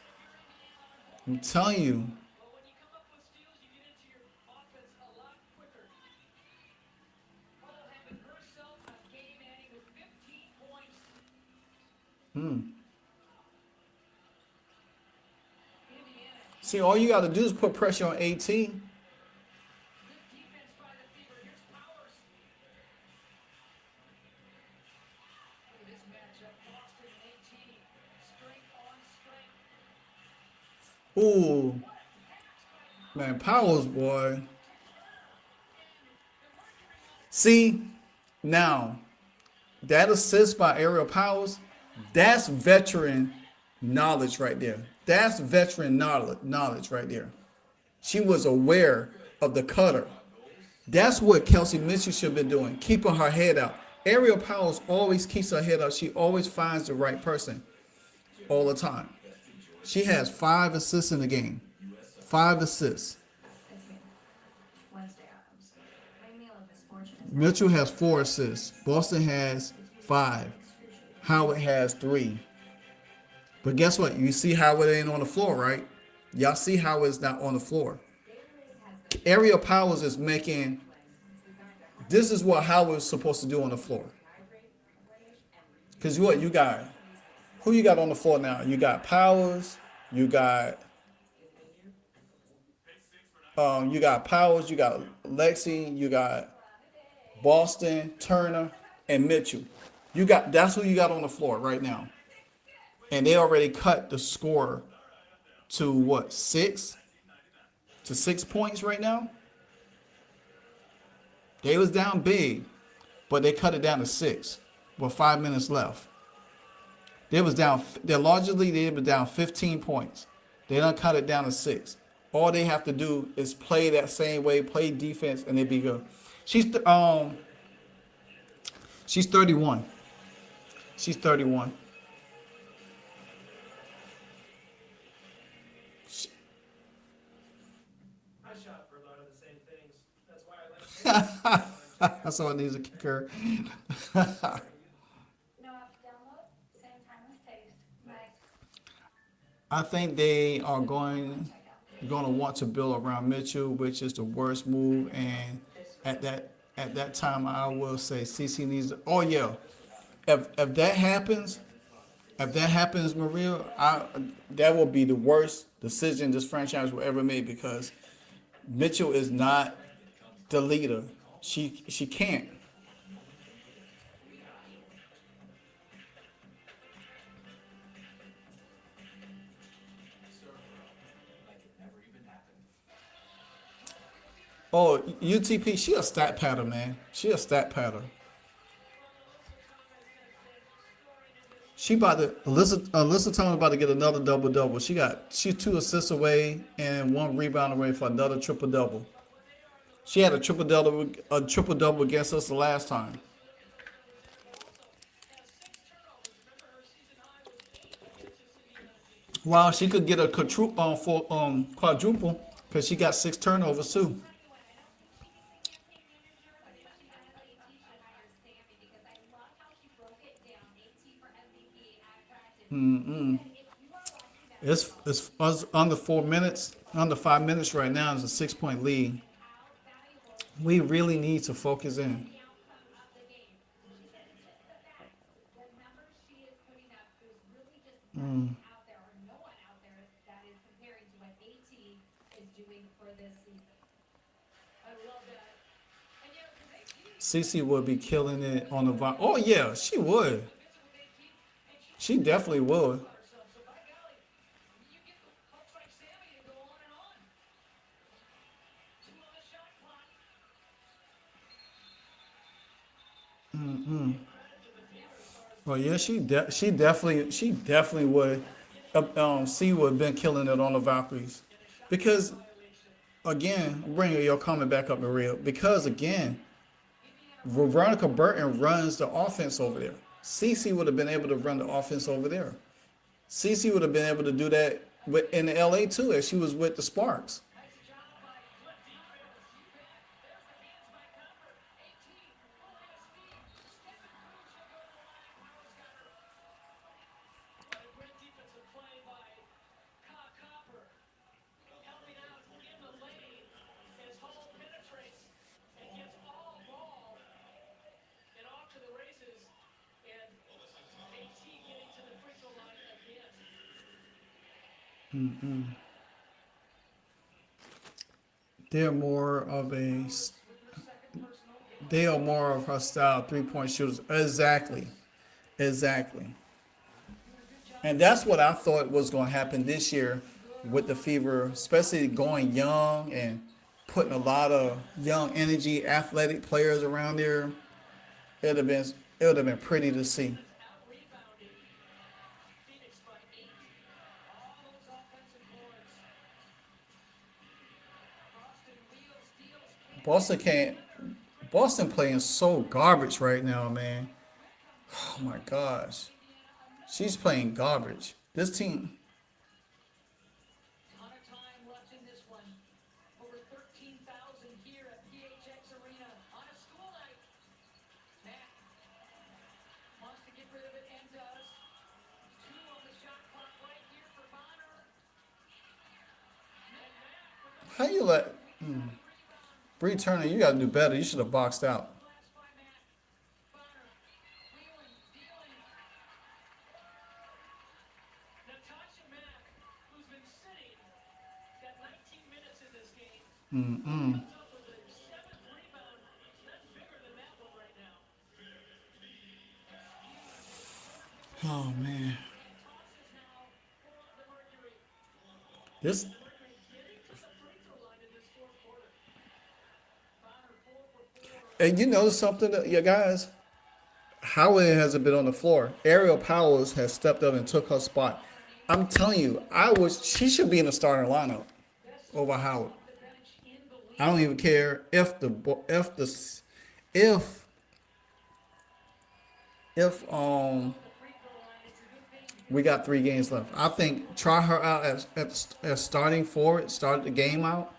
I'm telling you. But when you come up with steals, you get into your offense a lot quicker. Hall having herself a game ending with 15 points. Indiana. See, all you got to do is put pressure on 18. Good defense by the Fever. Here's Powers. Look at this matchup. Boston and 18. Strength on strength. Ooh. Man, Powers, boy. See, now, that assist by Ariel Powers, that's veteran knowledge right there. That's veteran knowledge right there. She was aware of the cutter. That's what Kelsey Mitchell should have been doing, keeping her head out. Ariel Powers always keeps her head out. She always finds the right person all the time. She has 5 assists in the game. 5 assists. Mitchell has 4 assists. Boston has 5. Howard has 3. But guess what? You see Howard ain't on the floor, right? Y'all see Howard's not on the floor. Ariel Powers is making. This is what Howard's supposed to do on the floor. Because what you got? Who you got on the floor now? You got Powers. You got Powers. You got Lexi. You got Boston, Turner, and Mitchell. That's who you got on the floor right now. And they already cut the score to what, 6? To 6 points right now? They was down big, but they cut it down to 6 with 5 minutes left. They was down 15 points. They done cut it down to 6. All they have to do is play that same way, play defense, and they be good. She's 31. She's 31. I shot for a lot of the same things. That's why I let him. That's all it needs a kicker. No app to download, same time as taste. Nice. I think they are going to want to build around Mitchell, which is the worst move. And at that time, I will say CC needs. Oh yeah, if that happens, Maria, that will be the worst decision this franchise will ever make, because Mitchell is not the leader. She can't. Oh, UTP, she a stat pattern, man. She a stat pattern. She about to Alyssa Thomas about to get another double-double. She's 2 assists away and 1 rebound away for another triple-double. She had a triple-double against us the last time. Wow, she could get a quadruple because she got 6 turnovers too. It's under 4 minutes, under 5 minutes right now. It's a 6-point lead. We really need to focus in. out there, or no one out there that is comparing to what AT is doing for this season. I love that. And you know, because AT, Cece would be killing it on the Oh yeah, she would. visit with AT, and she She definitely would. about herself. So by golly, you get the folks like Sammy to go on and on. Two on the shot clock. Oh yeah, she definitely would. C would have been killing it on the Valkyries, because again, bringing your comment back up, Maria. Because again, Veronica Burton runs the offense over there. Cece would have been able to run the offense over there. Cece would have been able to do that in LA too, as she was with the Sparks. Nice job by good defense. You bet. There's the hands by Copper. 18, full head of steam. Stepping through. She'll go to the line. Powers got her. What a great defensive play by Copper. Helping out in the lane as Hall penetrates and gets all ball and off to the races. And AT getting to the free throw line again. They're more of a, they are more of her style, 3-point shooters. Exactly, exactly. And that's what I thought was going to happen this year with the Fever, especially going young and putting a lot of young, energy, athletic players around there. It'd have been it would have been pretty to see. Out-rebounding Phoenix by 8. All those offensive boards. Boston wheels, deals, Boston can't. Boston playing so garbage right now, man. Oh my gosh, she's playing garbage. This team. ton of time left in this one. Over 13,000 here at PHX Arena on a school night. Matt wants to get rid of it and does. 2 on the shot clock right here for Bonner. And Matt with the How you let Bree Turner? You got to do better. You should have boxed out. glass by Matt. Bonner wheeling, dealing. Natasha Mack, who's been sitting, got 19 minutes in this game. Comes up with a 7th rebound. That's bigger than that one right now. Oh man, Tosses now for the Mercury. this. Mercury getting to the free throw line in this fourth quarter. Bonner 4 for 4. And you know something, yeah, guys. Howard hasn't been on the floor. Ariel Powers has stepped up and took her spot. I'm telling you, she should be in the starting lineup over Howard. I don't even care if we got 3 games left. I think try her out as starting forward, start the game out.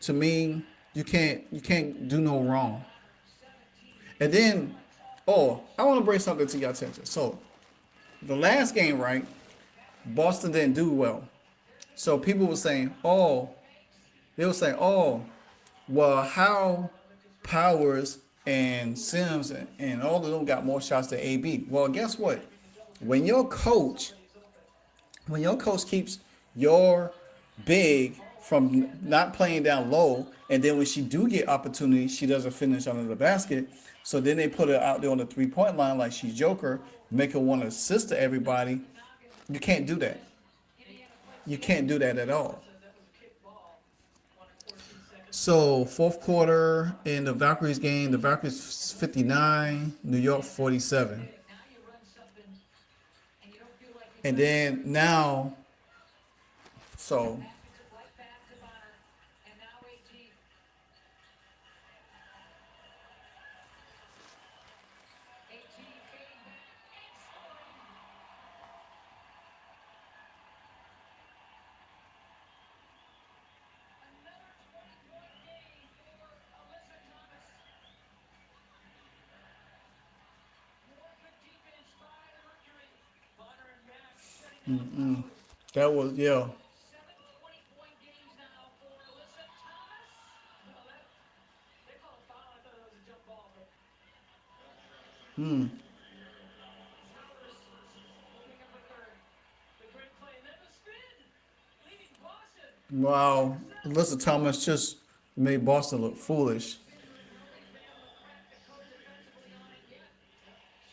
To me, you can't do no wrong. And then, I want to bring something to your attention. So, the last game, right? Boston didn't do well. So people were saying, well, how Powers and Sims and all of them got more shots than AB. Well, guess what? When your coach keeps your big from not playing down low, and then when she do get opportunity, she doesn't finish under the basket. So then they put her out there on the 3-point line like she's Joker, make her want to assist to everybody. You can't do that. You can't do that at all. So fourth quarter in the Valkyries game, the Valkyries 59, New York 47. Now you run something and you don't feel like you And then now, so took right back to Bonner. And now AT. AT came back and scored. Another 20-point game for Alyssa Thomas. More good defense by the Mercury. Bonner and Mack setting up. that was, yeah. 7 20-point games now for Alyssa Thomas. Well, they call a foul. I thought it was a jump ball, but Towers will pick up a third. Wow, Alyssa Thomas just made Boston look foolish.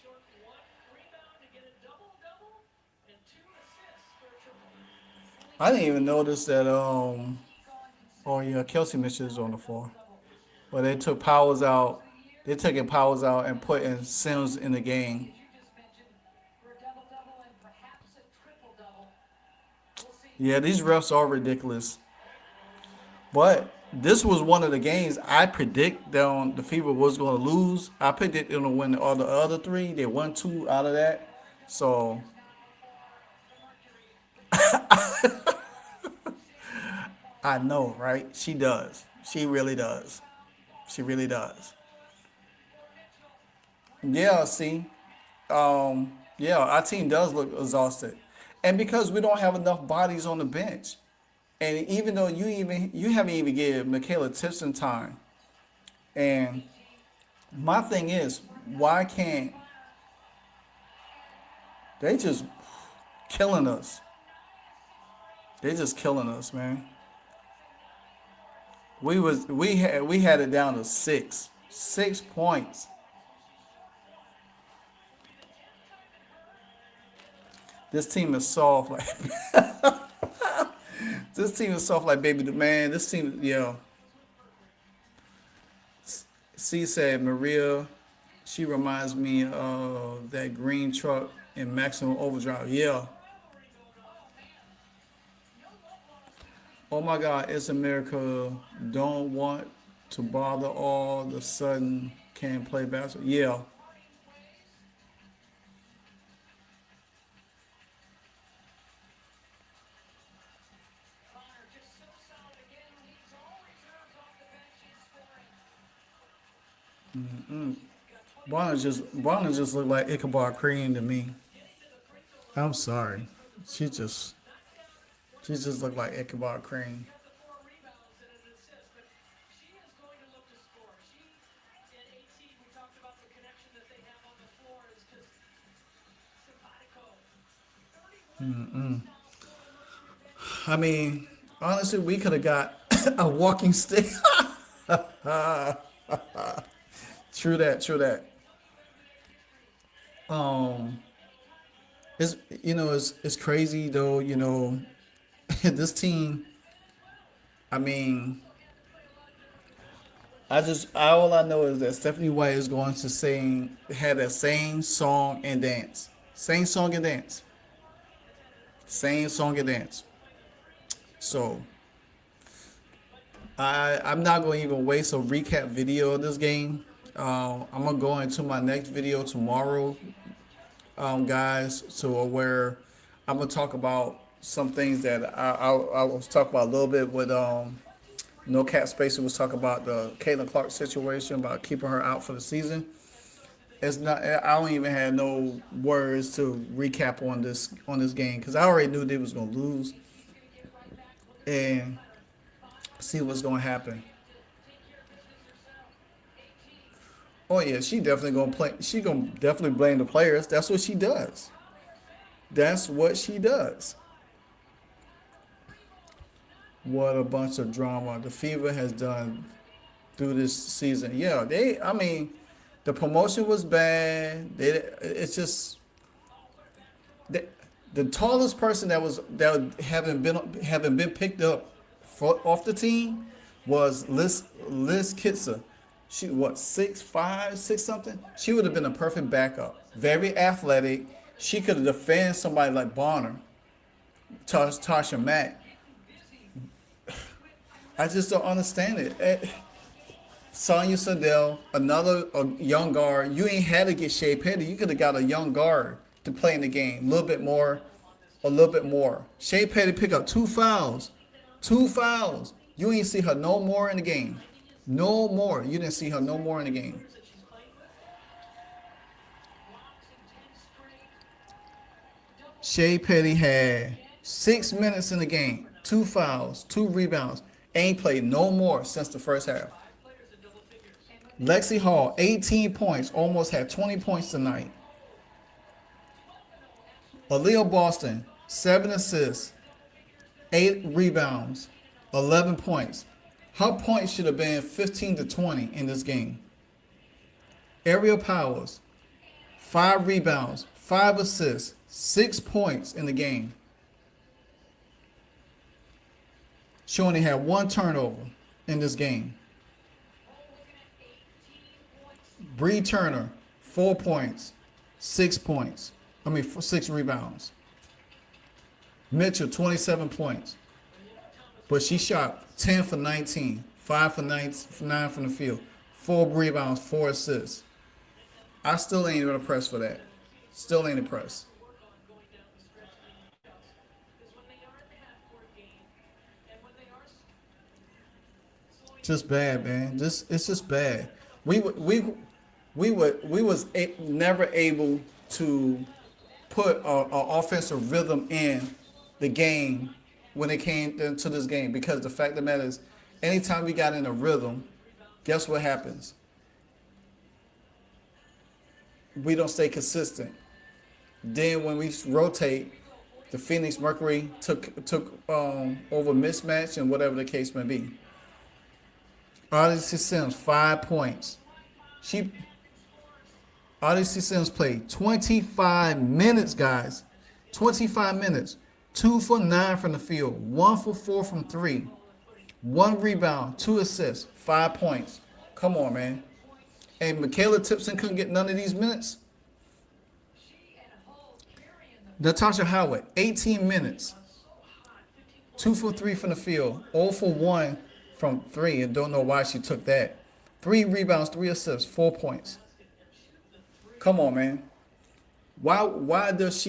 Short one rebound to get a double-double and 2 assists for a triple. I didn't even notice that. Oh yeah, Kelsey Mitchell is on the floor. But they took Powers out. They taking Powers out and putting Sims in the game. You just mentioned for a double-double and perhaps a triple-double. We'll see. Yeah, these refs are ridiculous. But this was one of the games I predict that the Fever was going to lose. I predicted them to win all the other three. They won two out of that. So I know, right? She does. She really does. She really does. Yeah, see, yeah, our team does look exhausted, and because we don't have enough bodies on the bench, and even though you haven't even given Michaela Tipson time, and my thing is, why can't they just killing us? They just killing us, man. We had it down to 6 points. This team is soft like this team is soft like baby man. This team, yeah. C said Maria, she reminds me of that green truck in Maximum Overdrive. Yeah. Oh my God, it's America. Don't want to bother all of a sudden can't play basketball. Yeah. Connor just so solid again. Leads all reserves off the bench. He's scoring. Barnes just looked like Ichabod Crane to me. I'm sorry. She just looked like Ichabod Crane. 4 rebounds and an assist, but she is going to look to score. She and AT, we talked about the connection that they have on the floor is just simpatico. 31 I mean, honestly, we could have got a walking stick. True that. True that. It's crazy though. This team. I mean, all I know is that Stephanie White is going to had that same song and dance, same song and dance, same song and dance. So I'm not going to even waste a recap video of this game. I'm gonna go into my next video tomorrow, guys. So where I'm gonna talk about some things that I was talking about a little bit with No Cap Spacey was talking about the Caitlin Clark situation about keeping her out for the season. It's not. I don't even have no words to recap on this game because I already knew they was gonna lose and see what's gonna happen. Oh yeah, she definitely gonna play. She gonna definitely blame the players. That's what she does. That's what she does. What a bunch of drama the Fever has done through this season. Yeah, I mean, the promotion was bad. It's just the tallest person that haven't been picked up off the team was Liz Kitzer. She 6'5", 6 something. She would have been a perfect backup. Very athletic. She could have defended somebody like Bonner, Tasha Mack. I just don't understand it. Sonya Sadell, a young guard. You ain't had to get Shea Petty. You could have got a young guard to play in the game. A little bit more. Shea Petty pick up 2 fouls. 2 fouls. You ain't see her no more in the game. No more. You didn't see her no more in the game. Shea Petty had 6 minutes in the game. 2 fouls. 2 rebounds. Ain't played no more since the first half. Lexi Hall, 18 points. Almost had 20 points tonight. Aaliyah Boston, 7 assists, 8 rebounds. 11 points. Her points should have been 15 to 20 in this game. Aerial powers, 5 rebounds, 5 assists, 6 points in the game. She only had 1 turnover in this game. Bree Turner, 4 points, 6 points. 6 rebounds. Mitchell, 27 points. But she shot 10 for 19, 5 for 9 from the field, 4 rebounds, 4 assists. I still ain't even impressed for that. Still ain't impressed. Just bad, man. It's just bad. We was never able to put a offensive rhythm in the game when it came to this game, because the fact of the matter is, anytime we got in a rhythm, guess what happens? We don't stay consistent. Then when we rotate, the Phoenix Mercury took over mismatch and whatever the case may be. Odyssey Sims, 5 points. Odyssey Sims played 25 minutes, guys. 25 minutes. 2 for 9 from the field. 1 for 4 from 3. 1 rebound, 2 assists, 5 points. Come on, man. And Michaela Tipson couldn't get none of these minutes. Natasha Howard, 18 minutes. 2 for 3 from the field. 0 for 1 from 3. And don't know why she took that. 3 rebounds, 3 assists, 4 points. Come on, man. Why does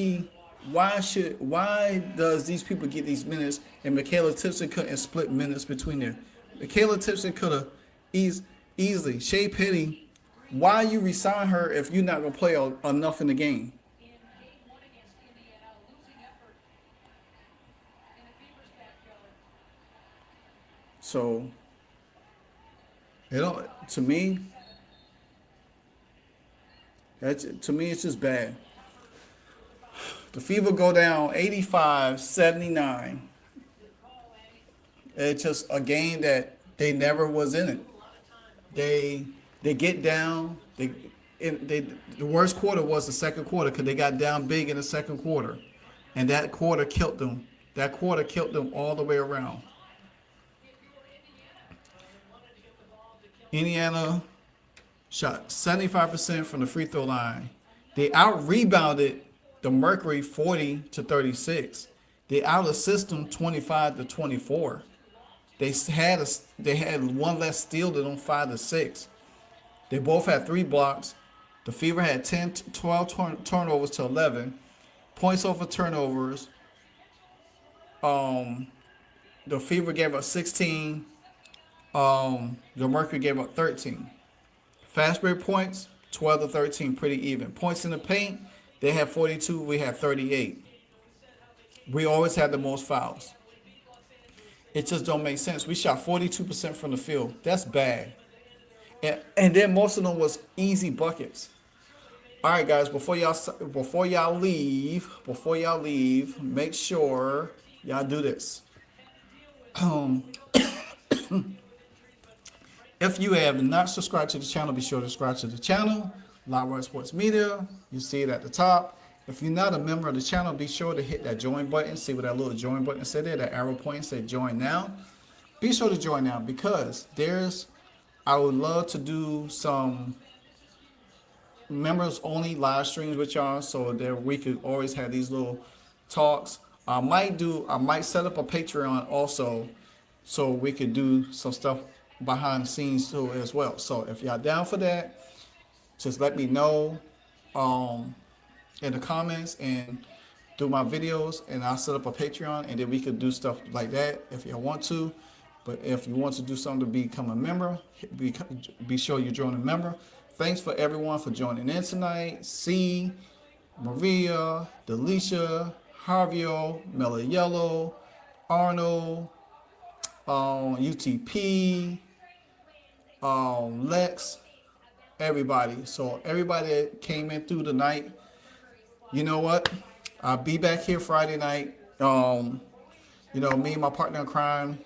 these people get these minutes and Michaela Tipson couldn't split minutes between them? Michaela Tipson could have easily. Shea Petty, why you resign her if you're not gonna play enough in the game? So, to me, it's just bad. The Fever go down 85-79. It's just a game that they never was in it. They get down. The worst quarter was the second quarter because they got down big in the second quarter, and that quarter killed them. That quarter killed them all the way around. Indiana shot 75% from the free throw line. They out-rebounded the Mercury 40-36. They out-assist them 25-24. They had 1 less steal than them 5-6. They both had 3 blocks. The Fever had 12 turnovers to 11. Points over turnovers. The Fever gave up 16. The Mercury gave up 13. Fast break points, 12-13, pretty even. Points in the paint, they had 42, we had 38. We always had the most fouls. It just don't make sense. We shot 42% from the field. That's bad. And then most of them was easy buckets. All right, guys, before y'all leave, make sure y'all do this. If you have not subscribed to the channel, be sure to subscribe to the channel. Loudwire Sports Media. You see it at the top. If you're not a member of the channel, be sure to hit that join button. See what that little join button said there, that arrow point said join now. Be sure to join now because I would love to do some members only live streams with y'all so that we could always have these little talks. I might set up a Patreon also so we could do some stuff behind the scenes too as well. So if y'all down for that, just let me know in the comments and do my videos, and I'll set up a Patreon, and then we could do stuff like that if y'all want to. But if you want to do something to become a member, be sure you join a member. Thanks for everyone for joining in tonight. C, Maria, Delisha, Javier, Mela Yellow, Arnold, UTP, Lex, everybody. So everybody that came in through the night, you know what? I'll be back here Friday night. Me and my partner in crime,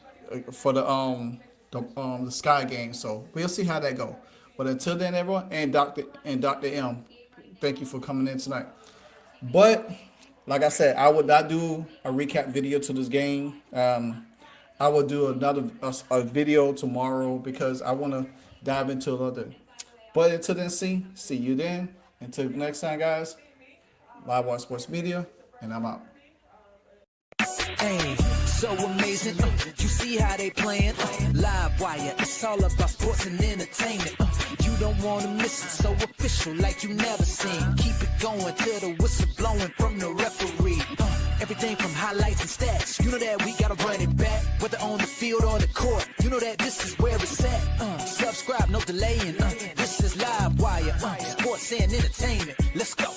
for the Sky game. So we'll see how that go. But until then, everyone, and Dr. M, thank you for coming in tonight. But like I said, I would not do a recap video to this game. I will do another a video tomorrow because I want to dive into another. But until then, see you then. Until next time, guys. Live Watch Sports Media, and I'm out. Hey, so amazing. You see how they playing? Live wire. It's all about sports and entertainment. You don't want to miss it. So official, like you never seen. Keep it going till the whistle blowing from the referee. Everything from highlights and stats. You know that we gotta run it back, whether on the field or the court. You know that this is where it's at. Subscribe, no delaying. This is Live Wire. Sports and entertainment. Let's go.